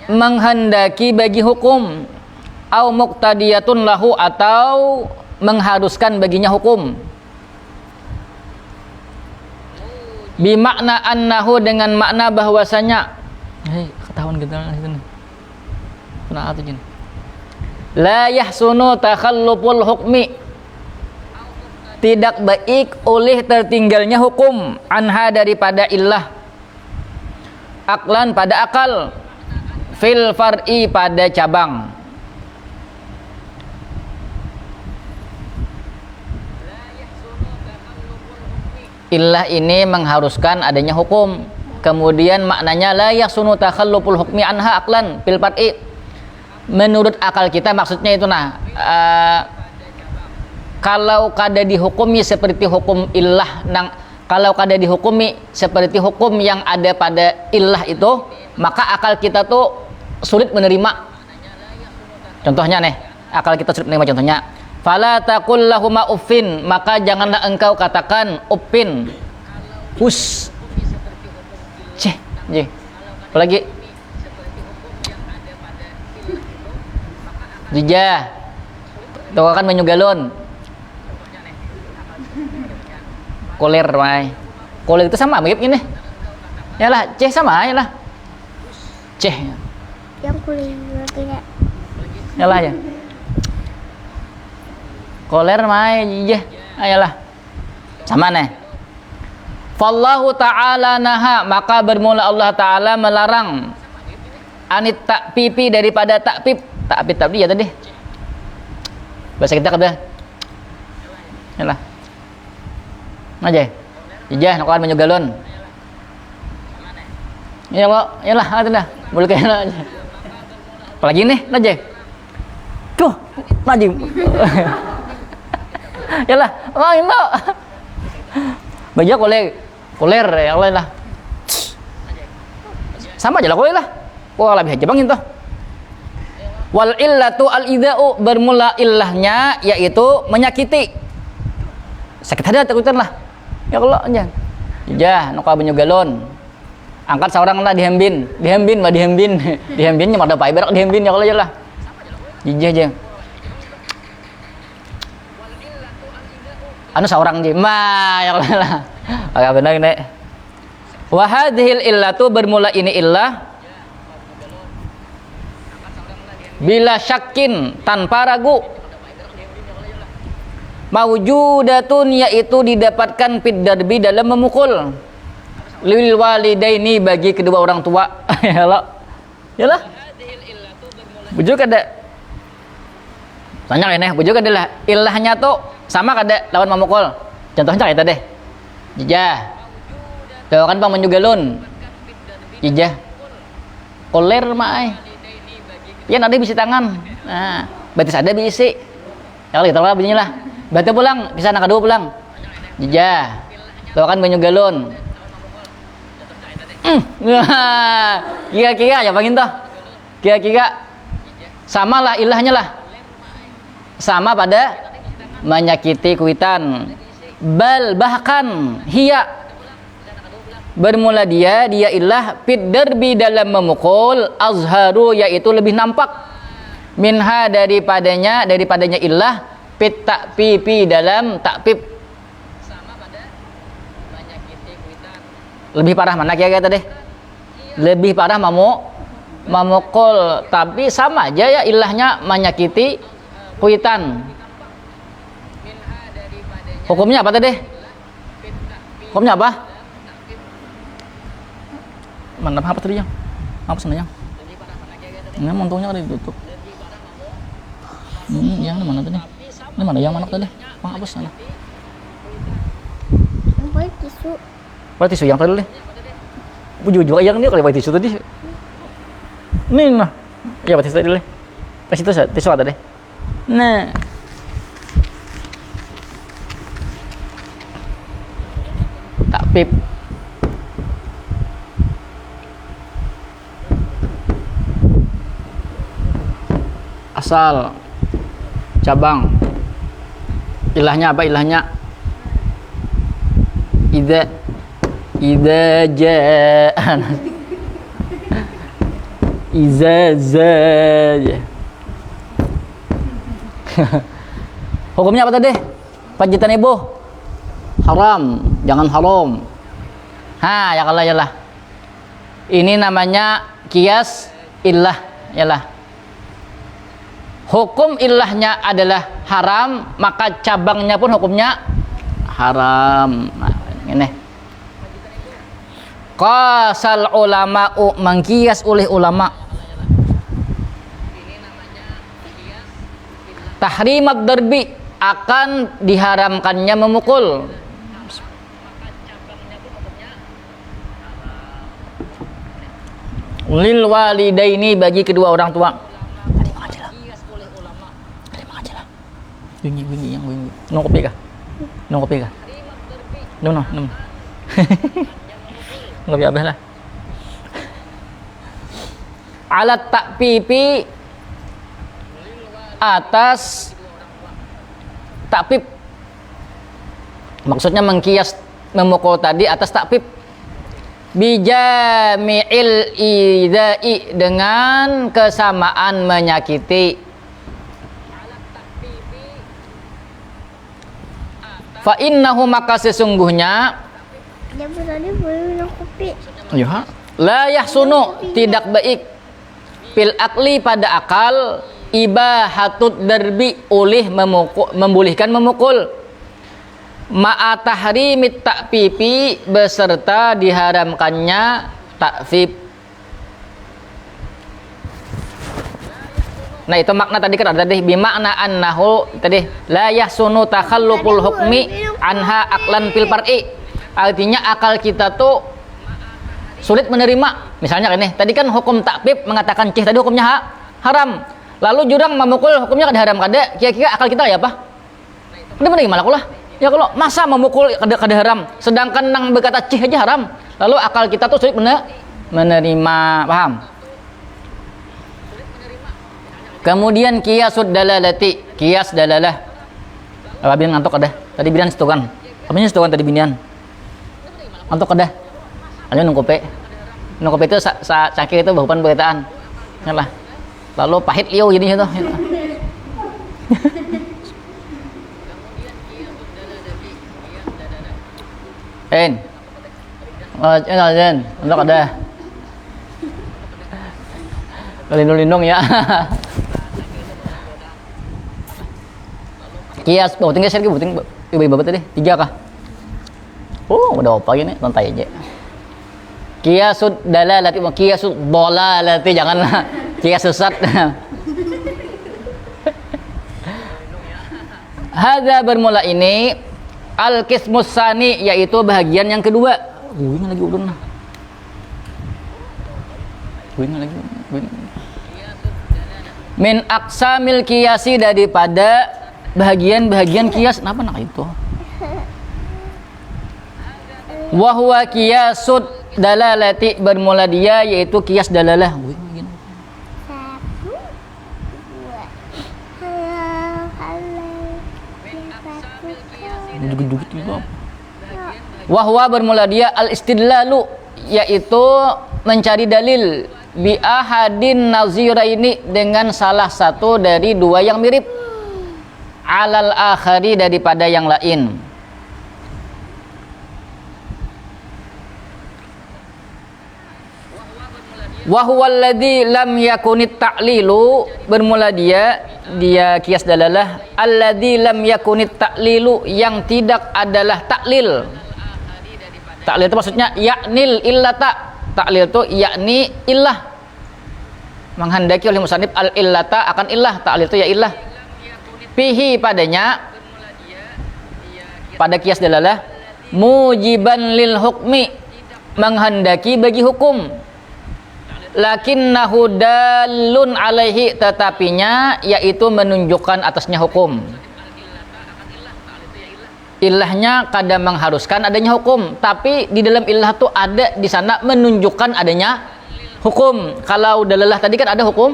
menghendaki bagi hukum, au muqtadiyatun lahu, atau mengharuskan baginya hukum. Bimakna annahu, dengan makna bahwasanya ketahuan kita lah itu nih. Kenapa tuh Jin? La yahsunu takhalluful hukmi, tidak baik oleh tertinggalnya hukum, anha daripada illah, aklan pada akal, fil far'i pada cabang. Illah ini mengharuskan adanya hukum. Kemudian maknanya la yahsunu takhalluful hukmi anha aklan fil far'i. Menurut akal kita maksudnya itu kalau kada dihukumi seperti hukum illah kalau kada dihukumi seperti hukum yang ada pada illah itu, maka akal kita tuh sulit menerima. Contohnya nih, akal kita sulit menerima contohnya. Fala taqul lahuma uffin, maka janganlah engkau katakan uffin. Hus. Cih, je. Apalagi Jijah. Tuh kan banyu galon. Koler, mai. Koler itu sama mirip ini. Yalah, ceh sama yalah. Ceh. Yang kulit tidak. Yalah ya. Koler mai jijah. Ayolah. Sama nih. Fallahu ta'ala naha, maka bermula Allah Ta'ala melarang anit takpipi daripada takpip. Takpip tadi ya tadi. Bahasa kita kada. Yalah. Aja. Ijah nak banyu galon. Ya kok, yalah ada dah. Boleh kena aja. Apalagi nih, aja. Tuh, najim. Yalah, oh ini. Baju koler yang lain lah. Sama aja lah koler lah. Wah lebih aja bangin tuh. Wal illatu al ida'u, bermula illahnya yaitu menyakiti. Sakit hati takutan lah. Ya kalau aja. Ya, nuka banyu galon. Angkat seorang lah dihembin mah dihembin. Dihembinnya mah ada fiber dihembin ya kalau aja lah. Jijah aja. Anu seorang je mah ya kalau lah. Agak benar ini. Wa hadhil illatu, bermula ini illah bila syakin, tanpa ragu, mawjudatun, yaitu didapatkan fid darbi, dalam memukul, lil walidaini, bagi kedua orang tua. Yalah bujuk ada tanya ini, bujuk adalah ilahnya tuh sama kada lawan memukul. Contohnya kita deh jijah tuh kan bang banyu galon jijah koler mai ya nanti bisi tangan, nah batis ada bisi ya kalau kita lah bunyinya lah batu pulang bisa anak kedua pulang jijah tuh kan banyu galon kira-kira ya bangin toh kira-kira sama lah ilahnya lah sama pada menyakiti kuitan, bal bahkan hiya, bermula dia illah fid darbi, dalam memukul, azharu, yaitu lebih nampak, minha daripadanya illah fit takpipi, dalam takpip. Lebih parah mana kira-kira tadi? Lebih parah memukul, tapi sama aja ya ilahnya menyakiti kuitan. Hukumnya apa tadi? Hukumnya apa? Mana apa tadi yang? Apa sebenarnya? Ini montongnya ada ditutup. Yang mana tadi? Ini mana yang mana tadi? Apa sana? Yang pakai tisu. Pakai tisu yang tadi. Bujur yang ini kali pakai tisu tadi. Ini nah. Ya pakai tisu tadi. Pakai tisu ada deh. Nah. Takpip. Asal, cabang. Ilahnya apa ilahnya? Idza jaa iza. Hukumnya apa tadi? Pajitan ibu haram, jangan haram. Ya kalau yalah. Ini namanya kias illah, yalah. hukum ilahnya adalah haram, maka cabangnya pun hukumnya haram. Nah, ini qasal ulama'u, mengkias oleh ulama tahrimat darbi, akan diharamkannya memukul. Lil walidaini, bagi kedua orang tua. Tadi mengaji lah. Bunyi yang bunyi. Nung kopi kah? Nung. Kopi abah lah. Alat takpipi, atas takpip, maksudnya mengkias memukul tadi atas takpip. Bijami'il idai, dengan kesamaan menyakiti. Fa innahu, maka sesungguhnya Dia tadi boleh minum kopi. ya, la yahsunu, tidak baik, fil akli, pada akal, ibahatud darbi, oleh membolehkan memukul, ma'a tahrimit takpipi, beserta diharamkannya takfif. Nah, itu makna tadi kan ada tadi, bimakna annahu tadi la yahsunu takhalluful hukmi anha aklan fil far'i. Artinya akal kita tuh sulit menerima. Misalnya ini tadi kan hukum takfif mengatakan cih tadi hukumnya haram. Lalu jurang memukul hukumnya kada haram kada. Kira-kira akal kita ya apa? Kada menerima lah. Ya kalau masa memukul kada haram, sedangkan nang berkata cih aja haram. Lalu akal kita tuh sulit menerima, paham? Kemudian qiyasud dalalati, qiyas dalalah. Abin ngantuk kada? Tadi binian situ kan. Abinnya situ kan tadi binian. Ngantuk kada? Ayo nung kopi. Nung kopi itu cangkir itu bahupan beritaan. Ingatlah. Lalu pahit liu jadinya tuh. Zen, untuk ada lindung ya. Kias, tinggal share ibu tadi 3 kah? Oh, udah apa gini, tontai aja. Qiyasud dalalati, qiyasud dalalati, janganlah qiyas sesat. Hadza, bermula ini al-qismus tsani, yaitu bahagian yang kedua. Ini lagi ulun nah. Ini lagi. Min aqsamil qiyasi, daripada bahagian-bahagian kias. Kenapa nak itu? Wa huwa qiyasud dalalati, bermula dia yaitu kias dalalah. Wahwa, bermula dia al-istidlalu, yaitu mencari dalil, bi ahadin naziraini, dengan salah satu dari dua yang mirip, alal akhari, daripada yang lain. Wahwa alladzi lam yakunit ta'lilu, bermula dia kias dalalah, alladzi lam yakunit ta'lilu, yang tidak adalah taklil. Taklil itu maksudnya yaknil illata. Taklil itu yakni illah, menghendaki oleh musannif al illata akan illah. Taklil itu ya illah. Fihi, padanya, pada kias dalalah, mujiban lil hukmi, menghendaki bagi hukum. Lakinnahu dalun alaihi, tetapinya yaitu menunjukkan atasnya hukum. Ilahnya kadang mengharuskan adanya hukum, tapi di dalam ilah tuh ada di sana menunjukkan adanya hukum. Kalau dalalah tadi kan ada hukum,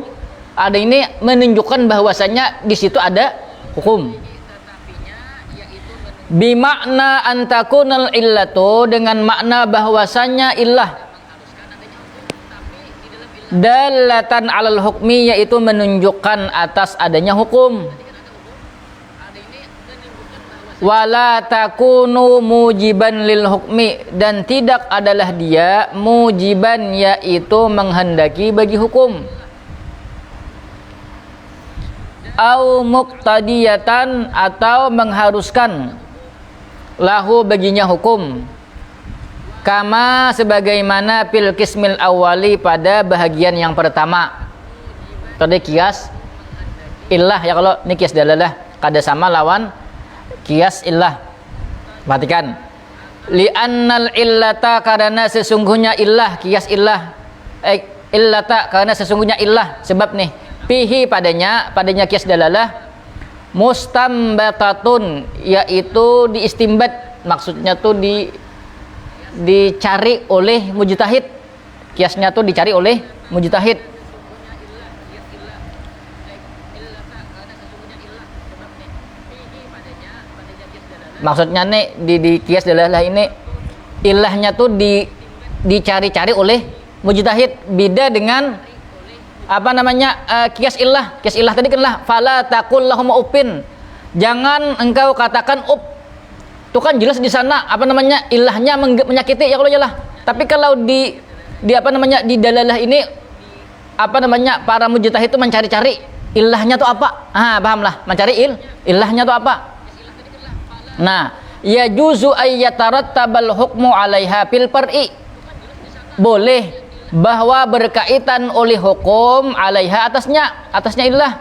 ada ini menunjukkan bahwasanya di situ ada hukum. Bimakna antakunal illatu, dengan makna bahwasanya illah dalatan alal hukmi, yaitu menunjukkan atas adanya hukum. Wala takunu mujiban lil hukmi, dan tidak adalah dia mujiban, yaitu menghendaki bagi hukum. au muqtadiyatan atau mengharuskan lahu baginya hukum kama sebagaimana fil qismil awali pada bahagian yang pertama. Tadi kias illah ya, kalau ini kias dalalah kada sama lawan kias illah. Perhatikan, li'annal illata karena sesungguhnya illah, kias illah illata karena sesungguhnya illah, sebab nih fihi padanya kias dalalah mustambatatun, yaitu diistimbat, maksudnya tuh dicari oleh mujtahid. Kiasnya tuh dicari oleh mujtahid. Maksudnya nih di kias dalalah ini ilahnya tuh dicari-cari oleh mujtahid. Beda dengan apa namanya kias illah. Kias illah tadi kan lah fala taqul lahum upin. Jangan engkau katakan up. Itu kan jelas di sana apa namanya ilahnya menyakiti ya kalau jelas. Tapi kalau di apa namanya di dalalah ini apa namanya para mujtahid itu mencari-cari ilahnya tuh apa? Pahamlah, mencari ilahnya tuh apa? Nah, ya juzu ayyatarattabal hukmu 'alaiha fil far'i. Boleh bahwa berkaitan oleh hukum 'alaiha atasnya illah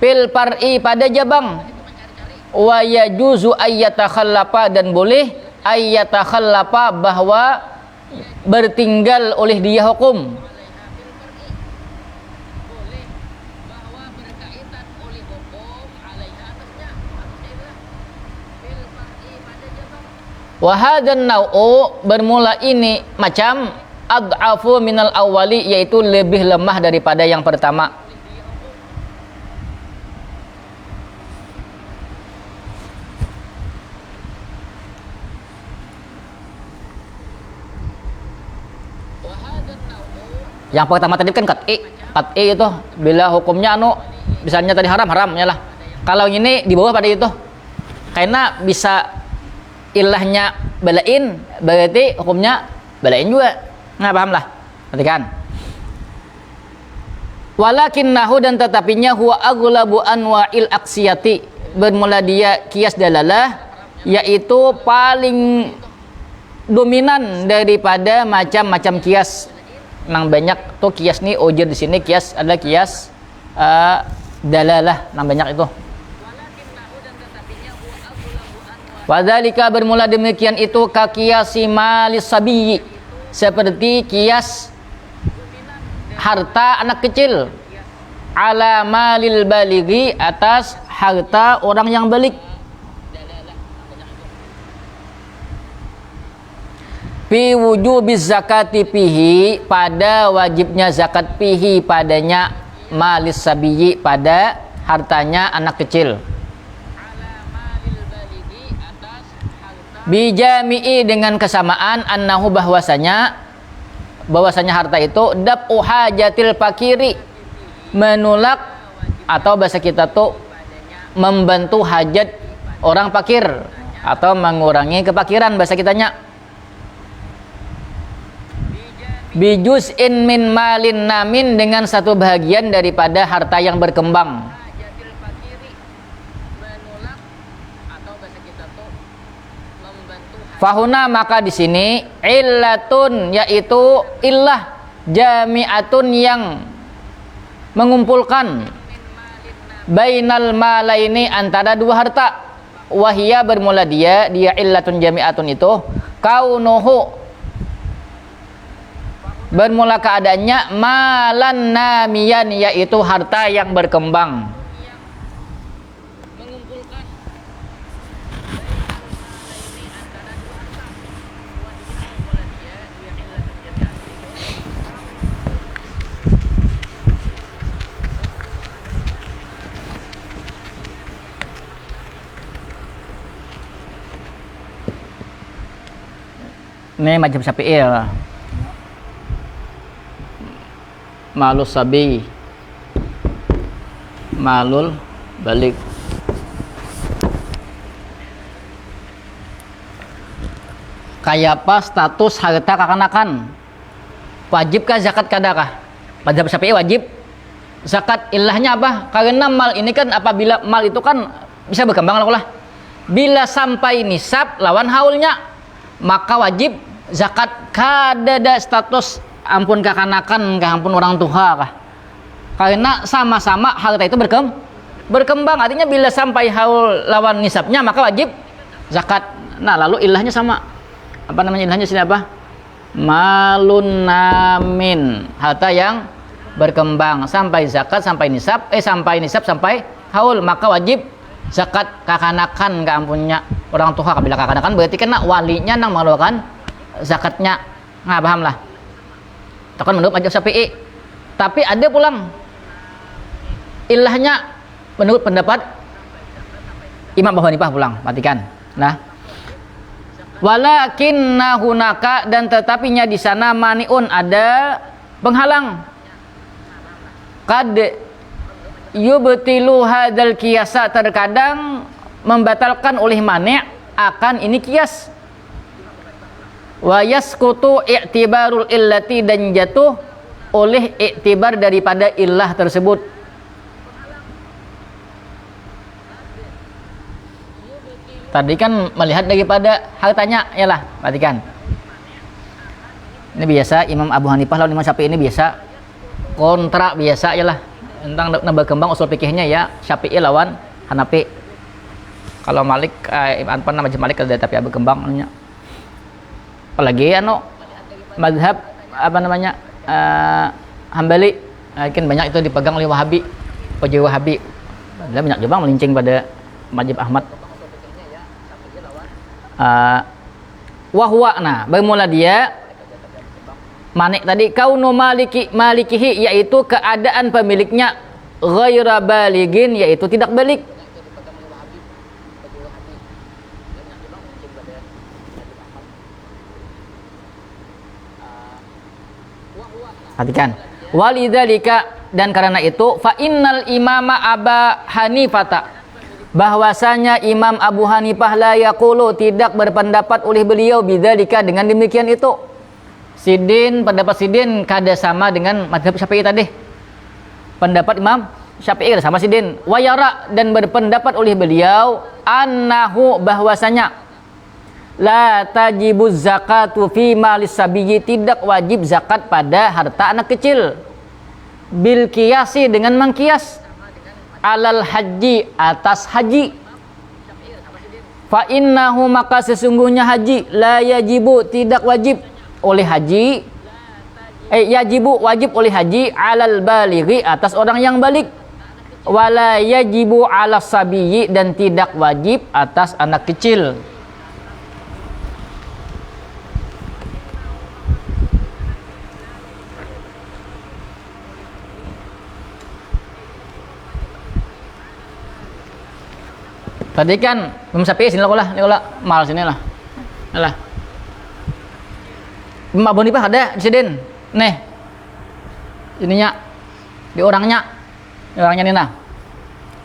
fil far'i pada jabang. Wa yajuzu ayyatakhallafa, dan boleh ayyatakhallafa bahwa bertinggal oleh dia hukum. Wahadan nau'u, bermula ini macam ad'afu minal awwali, yaitu lebih lemah daripada yang pertama. Yang pertama tadi kan qat'i itu bila hukumnya misalnya tadi haram ya lah. Kalau ini di bawah pada itu. Karena bisa ilahnya balain, berarti hukumnya balain juga. Nah, pahamlah. Perhatikan. Walakinnahu, dan tetapinya huwa aghlabu anwa'il aksiyati, bermula dia kias dalalah, yaitu paling dominan daripada macam-macam kias. Nang banyak tuh kias nih ujur di sini kias adalah kias dalalah, nang banyak itu. Wadzalika, bermula demikian itu ka qiyasi malis sabiyi, seperti kias harta anak kecil, ala malil balighi, atas harta orang yang balik. Fi wujubiz zakati fihi, pada wajibnya zakat fihi padanya, malis sabiyi pada hartanya anak kecil. Bijami'i, dengan kesamaan, annahu bahwasanya harta itu dab'u hajatil fakiri, menolak atau bahasa kita tuh membantu hajat orang fakir atau mengurangi kefakiran bahasa kitanya. Bijuz'in min malin namin, dengan satu bahagian daripada harta yang berkembang. Fahuna, maka di sini illatun, yaitu illah jami'atun, yang mengumpulkan bainal malaini, antara dua harta. Wahia, bermula dia illatun jami'atun itu kaunuhu, bermula keadaannya malan namiyan, yaitu harta yang berkembang. Ini macam Syafi'i ya. Malus sabi, malul balik. Kayak apa status harta kekanakan? Wajibkah zakat kadakah? Mazhab Syafi'i wajib. zakat. Ilahnya apa? Karena mal ini kan apabila mal itu kan bisa berkembang lah. Bila sampai nisab lawan haulnya, maka wajib zakat. Kada status ampun kekanakan kah, ampun orang tua kah. Karena sama-sama harta itu berkembang. Artinya bila sampai haul lawan nisabnya maka wajib zakat. Nah, lalu ilahnya sama. Apa namanya ilahnya sini apa? Malun namin, harta yang berkembang sampai zakat, sampai nisab sampai haul, maka wajib zakat. Kekanakan keampunnya orang tua, bila kekanakan berarti kena walinya nang mengeluarkan zakatnya. Nah, paham lah. Itu kan menurut mazhab Syafi'i. Tapi ada pulang ilahnya menurut pendapat Imam Abu Hanifah pulang. Perhatikan. Nah, walakinna hunaka, dan tetapinya di sana maniun, ada penghalang. Qad yubtilu hadzal qiyasa, terkadang membatalkan oleh mani' akan ini kias. Wa yasqutu i'tibarul illati, dan jatuh oleh i'tibar daripada illah tersebut. Tadi kan melihat daripada hartanya, yalah, perhatikan. Ini biasa Imam Abu Hanifah lawan Imam Syafi'i ini biasa kontra biasa yalah. Tentang berkembang usul fikihnya ya Syafi'i lawan Hanafi. Kalau Malik apa namanya Malik ada tapi berkembang namanya. Apalagi mazhab apa namanya Hambali mungkin banyak itu dipegang oleh Wahabi, Wajib Wahabi. Ada banyak juga melincing pada mazhab Ahmad. Wahwa, nah bermula dia manik tadi kaunu malikihi, yaitu keadaan pemiliknya ghaira baligin, yaitu tidak balik. Perhatikan, walidzalika, dan karena itu fa innal imama Aba Hanifata, bahwasanya Imam Abu Hanifah la yaqulu, tidak berpendapat oleh beliau bidzalika, dengan demikian itu. Sidin, pendapat Sidin kada sama dengan mazhab Syafi'i tadi. Pendapat Imam Syafi'i kada sama Sidin. Wayara, dan berpendapat oleh beliau annahu, bahwasanya la tajibuz zakatu fi malis sabiyyi, tidak wajib zakat pada harta anak kecil. Bil qiyasi, dengan mengkias, alal haji, atas haji. Fa innahu, maka sesungguhnya haji, la yajibu, tidak wajib oleh haji, yajibu, wajib oleh haji, alal balighi, atas orang yang balik, wala yajibu alas sabiyyi, dan tidak wajib atas anak kecil. Tadi kan Imam Syafi'i sini lah, mal sini lah. Alah. Imam Abu Hanifah ada di Sidin. Nih. Ininya di orangnya ini nah.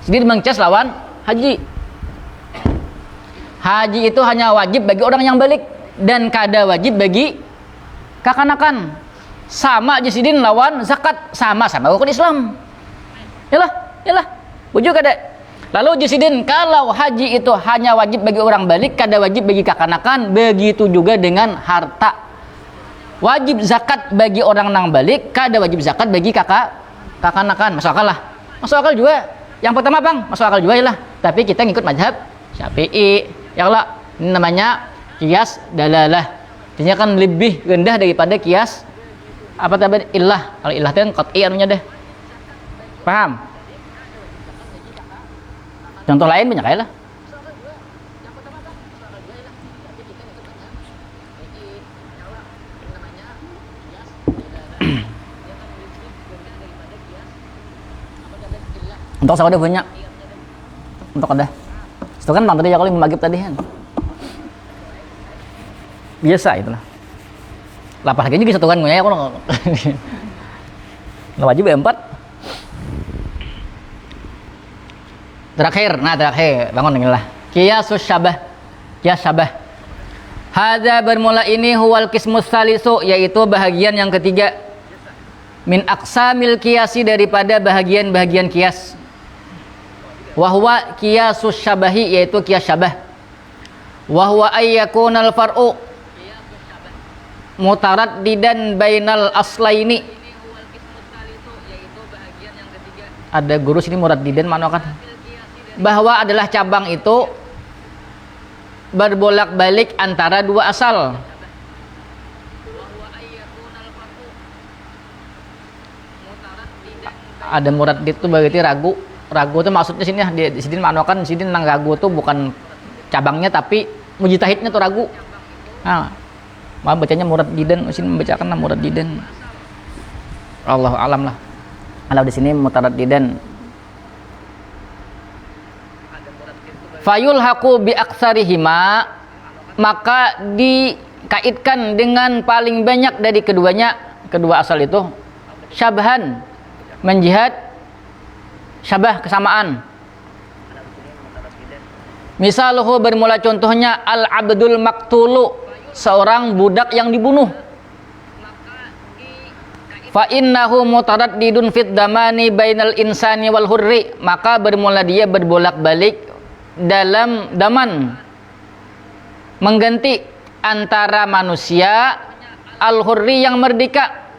Sidin mengcas lawan haji. Haji itu hanya wajib bagi orang yang balik dan kada wajib bagi kekanakan. Sama aja Sidin lawan zakat, sama-sama rukun Islam. Yalah. Bujuk kada. Lalu Jusidin, kalau haji itu hanya wajib bagi orang balik, kada wajib bagi kekanakan, begitu juga dengan harta. Wajib zakat bagi orang nang balik, kada wajib zakat bagi kekanakan. Masuk akal lah. Masuk akal juga. Yang pertama bang, masuk akal juga lah. Tapi kita ngikut mazhab Syafi'i. Ya Allah, ini namanya kias dalalah. Artinya kan lebih rendah daripada kias apa tadi illah. Kalau illah itu kan qat'i anunya deh. Paham? Contoh lain banyak lah. Untuk saya ada banyak. Untuk ada. Itu kan bang tadi ya kalau maghrib tadi kan. Biasa itulah. Lapar lagi juga satu kan gue ya kalau nggak wajib ya 4. Terakhir bangun inilah kias syabah. Hadza bermula ini huwal qismus salisu, yaitu bahagian yang ketiga min aqsamil qiyasi, daripada bahagian-bahagian qiyas. Wa huwa qiyasus syabahi, yaitu qiyas syabah. Wa huwa ayyakunal far'u mutaraddidan bainal aslaini. Ada guru sini muraddidan mana kan? Bahwa adalah cabang itu berbolak-balik antara dua asal. Ada muraddid itu berarti ragu. Ragu itu maksudnya sini ya, di sini manokan di sini nang ragu itu bukan cabangnya tapi mujtahidnya tuh ragu. Nah, mau bacanya muraddidan, sini membacakan muraddidan. Allahu alam lah. Kalau di sini mutaraddidan. Fayul haku bi aksarihima, maka dikaitkan dengan paling banyak dari keduanya, kedua asal itu syabhan, menjihad syabah, kesamaan. Misaluhu, bermula contohnya al-abdul maktulu, seorang budak yang dibunuh. Fa innahu mutaraddidun fit damani bainal insani wal hurri, maka bermula dia berbolak-balik dalam daman, mengganti antara manusia al-hurri yang merdeka,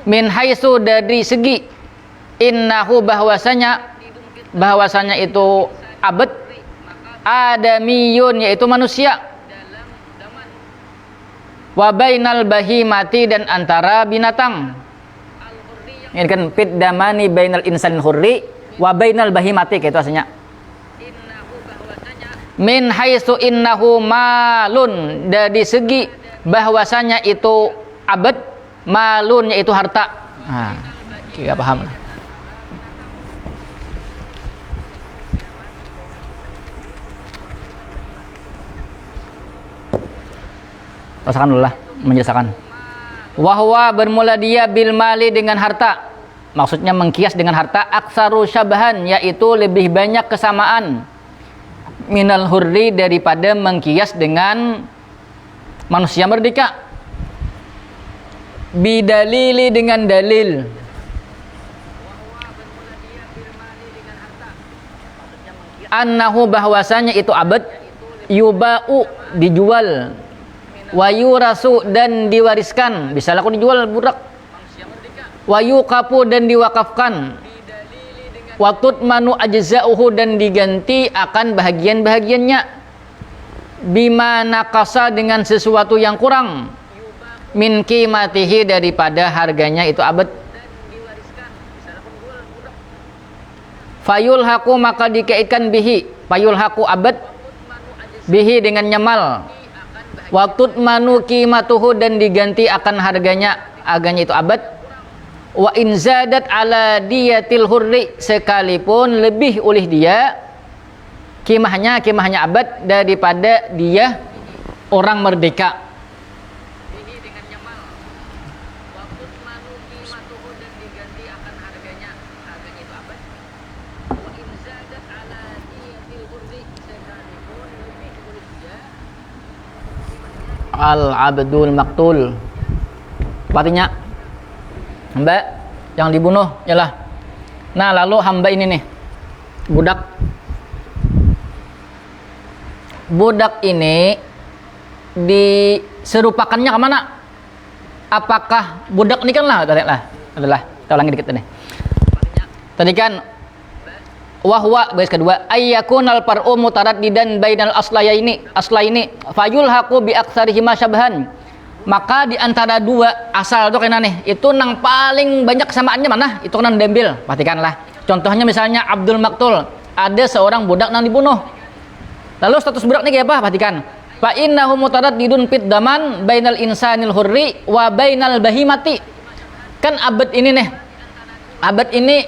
min haitsu, dari segi innahu, bahwasanya itu abad, adamiyun, yaitu manusia, wa bainal bahimati, dan antara binatang. Ini kan fit damani bainal insan hurri wa bainal bahimati, kayak itu aslinya. Min haitsu innahu malun, dari segi bahwasanya itu abad, malun, yaitu harta. Nah, kita paham. Rasakan dulu lah, menjelaskan. Wahwa, bermula dia bil mali, dengan harta, maksudnya mengkias dengan harta, aksaru syabahan, yaitu lebih banyak kesamaan, minal hurri, daripada mengkias dengan manusia merdeka. Bidalili, dengan dalil. Annahu, bahwasanya itu abad, yuba'u, dijual, wayu rasu, dan diwariskan, bisa laku dijual budak, wayu kapu, dan diwakafkan, watut manu ajza'uhu, dan diganti akan bahagian-bahagiannya, bima nakasa, dengan sesuatu yang kurang, min qimatihi, daripada harganya itu abad. Fayul haku, maka dikaitkan bihi, fayul haku abad, bihi, dengan nyamal, watut manu qimatuhu, dan diganti akan harganya itu abad. Wa in zadat ala diyatil hurri, sekalipun lebih oleh dia qimahnya abad daripada dia orang merdeka. Al-abdul maktul, artinya hamba yang dibunuh, yalah. Nah, lalu hamba ini nih, budak ini diserupakannya kemana? Apakah budak ini kan adalah kita ulangi dikit nih. Tadi kan wahwa, baris kedua, ayyakunal par'u mutaraddidan bainal aslaini, fayul haku bi aktsarihima syabhan, maka di antara dua asal itu kena nih, itu nang paling banyak kesamaannya mana? Itu kan diambil. Perhatikanlah. Contohnya misalnya Abdul Maktul, ada seorang budak yang dibunuh. Lalu status budak ini kayak apa? Perhatikan. Fa innahu mutaraddidun fid daman bainal insanil hurri wa bainal bahimati. Kan abad ini nih. Abad ini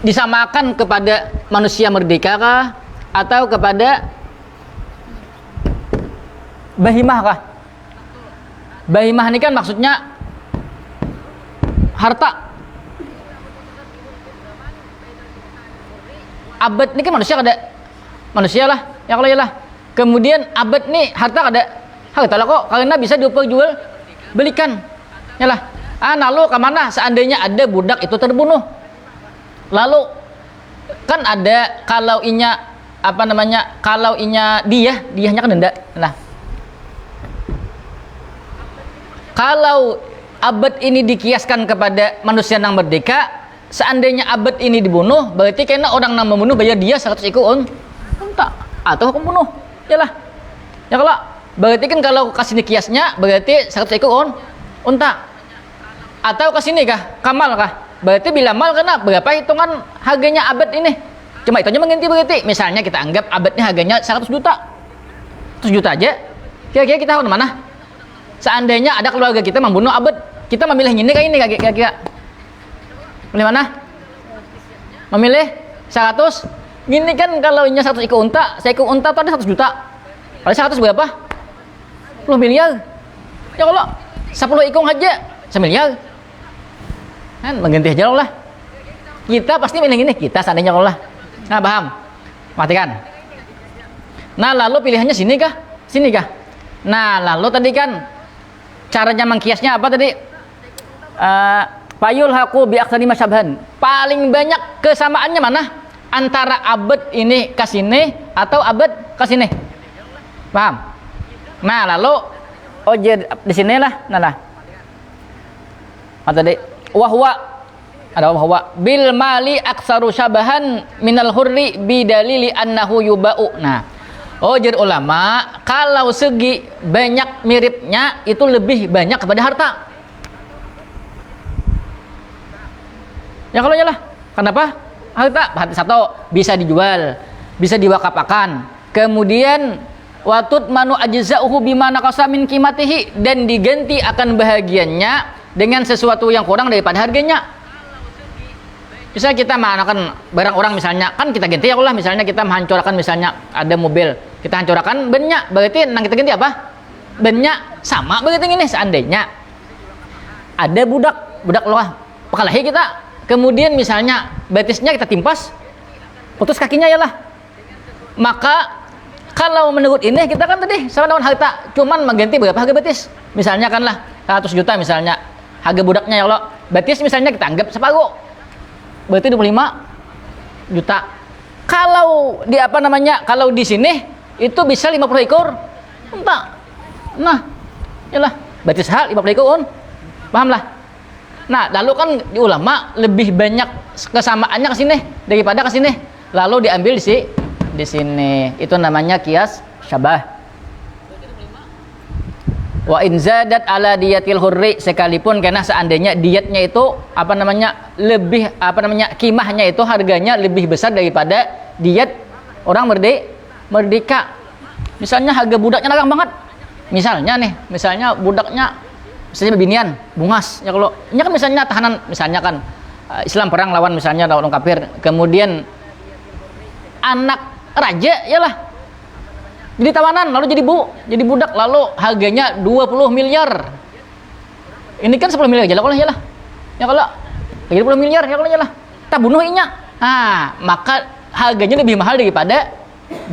disamakan kepada manusia merdeka kah, atau kepada bahimah kah? Bahimah ini kan maksudnya harta. Abad ini kan manusia lah, ya kalau yalah. Kemudian abad nih harta harta lah kok, karena bisa dijual belikan, yalah. Lalu kemana seandainya ada budak itu terbunuh? Lalu kan ada kalau inya kalau inya diahnya kan denda. Nah, kalau abad ini dikiaskan kepada manusia yang merdeka, seandainya abad ini dibunuh, berarti kena orang yang membunuh bayar dia 100 ekor unta atau hukum bunuh. Yalah. Ya kalau berarti kan kalau kasih kiasnya berarti 100 ekor unta. Atau ke sini kah? Kamal kah? Berarti bila mal kena berapa hitungan harganya abad ini? Cuma itu aja mengganti berarti. Misalnya kita anggap abadnya harganya 100 juta. 100 juta aja. Kira-kira kita harus mana? Seandainya ada keluarga kita membunuh abad, kita memilih ini kayak ini kira-kira. Milih mana? Memilih 100. Gini kan kalau ini 100 ekor unta, seekor unta itu ada 100 juta. Kalau 100 berapa? 10 miliar. Ya kalau 10 ekor aja 1 miliar. Kan mengganti aja lah. Kita pasti milih ini, kita seandainya Allah. Nah, paham? Perhatikan. Nah, lalu pilihannya sini kah? Sini kah? Nah, lalu tadi kan caranya mengkiasnya apa tadi? Fayul haku bi aksari masyabhan. Paling banyak kesamaannya mana? Antara abad ini ke sini atau abad ke sini. Paham? Nah, lalu di sinilah. Nah, tadi wahwa ada wahwa bil mali aksaru syabahan minal hurri bidalili annahu yuba'u. Nah, jadi ulama kalau segi banyak miripnya itu lebih banyak kepada harta. Ya kalau lah. Kenapa? Harta satu bisa dijual, bisa diwakafakan. Kemudian watut manu ajza'uhu bima naqasa min qimatihi, dan diganti akan bahagiannya dengan sesuatu yang kurang daripada harganya. Misalnya kita menggunakan barang orang, misalnya kan kita ganti ya Allah, misalnya kita menghancurkan, misalnya ada mobil kita hancurkan banyak, berarti yang kita ganti apa? Banyak sama berarti ini. Seandainya ada budak loh pekalahi kita, kemudian misalnya betisnya kita timpas, putus kakinya ya lah, maka kalau menurut ini kita kan tadi sama dengan harta, cuman mengganti berapa harga betis, misalnya kan lah 100 juta misalnya harga budaknya ya Allah, betis misalnya kita anggap separuh, berarti 25 juta. Kalau di kalau di sini itu bisa 50 ekor unta. Nah, yalah, betis hal 50 ekor, paham lah. Nah, lalu kan di ulama lebih banyak kesamaannya ke sini daripada ke sini, lalu diambil di sini. Itu namanya kias syabah. Wa in zadat ala diyatil hurri, sekalipun karena seandainya dietnya itu lebih kimahnya itu harganya lebih besar daripada diet orang merdeka. Misalnya harga budaknya larang banget. Misalnya budaknya misalnya binian, bungas. Ya kalau ini kan misalnya tahanan, misalnya kan Islam perang lawan misalnya lawan kafir. Kemudian anak raja yalah jadi tawanan, lalu jadi budak, lalu harganya 20 miliar. Ini kan 10 miliar aja lah ya lah. Ya kalau 20 miliar ya kalau ya lah. Tak bunuh inya. Nah, maka harganya lebih mahal daripada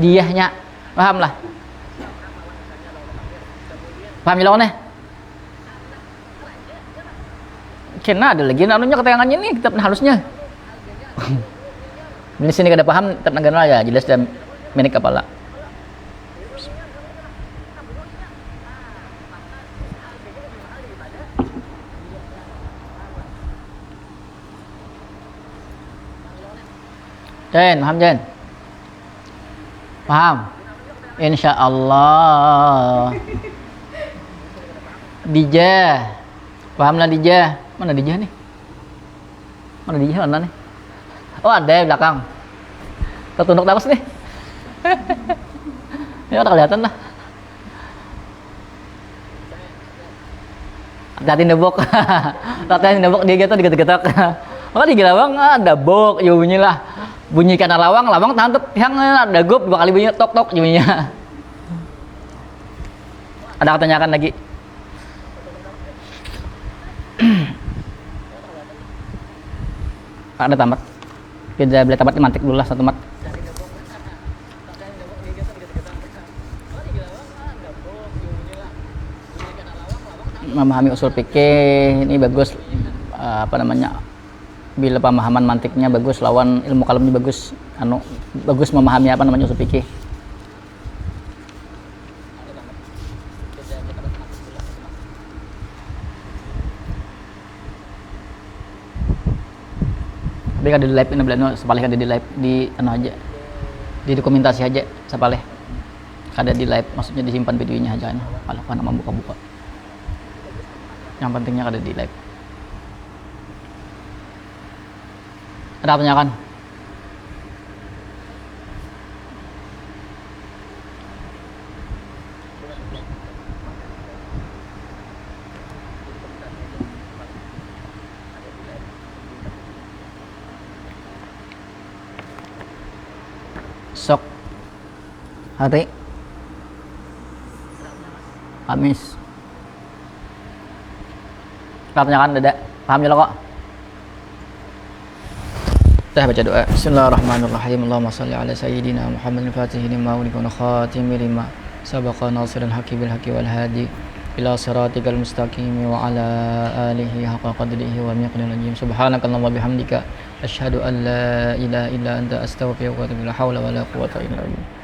diahnya. Paham lah? Paham ya lawannya? Kena ada lagi naruhnya keterangannya nih, kitab halusnya. Ini sini kada paham kitab negara ya, jelas dan minik kepala. Jen, paham Jen? Paham? Insya Allah. Dijah, pahamlah dijah. Mana dijah nih? Mana dijah mana nih? Oh ada di belakang. Tertunduk terus nih. Ya udah kelihatan lah. Hati-hati nebok. Hati-hati nebok dia gitu digetok-getok. Maka di lawang ada bok, ya bunyi lah. Bunyi karena lawang tahan tuh yang ada gup 2 kali bunyi tok bunyinya. Ada pertanyaan lagi? Ada tamat. Kita beli tamat mantik dulu lah satu mat. memahami usul fikih ini bagus, apa namanya, bila pemahaman mantiknya bagus, lawan ilmu kalamnya bagus, bagus memahami apa namanya usul fikih. Tapi kan di live ini belum sepalih kan di live di aja, di dokumentasi aja sepalih. Ada di live, maksudnya disimpan videonya aja, kalau kan mau buka-buka. Yang pentingnya ada di live. Ada apanya kan? Sok hari Kamis. Apanya kan Dada? Paham ya lo kok? Kita baca doa. Bismillahirrahmanirrahim. Allahumma shalli ala sayyidina Muhammadin fatihi lima wa khatimi lima sabaqa nasirul haqqi bil haqqi wal hadi ila siratikal mustaqim wa ala alihi haqqa qadrihi wa miqdaril azim. Subhanakallahumma bihamdika asyhadu an la ilaha illa anta astaghfiruka wa atubu ilaik. La haula wala quwwata illa billah.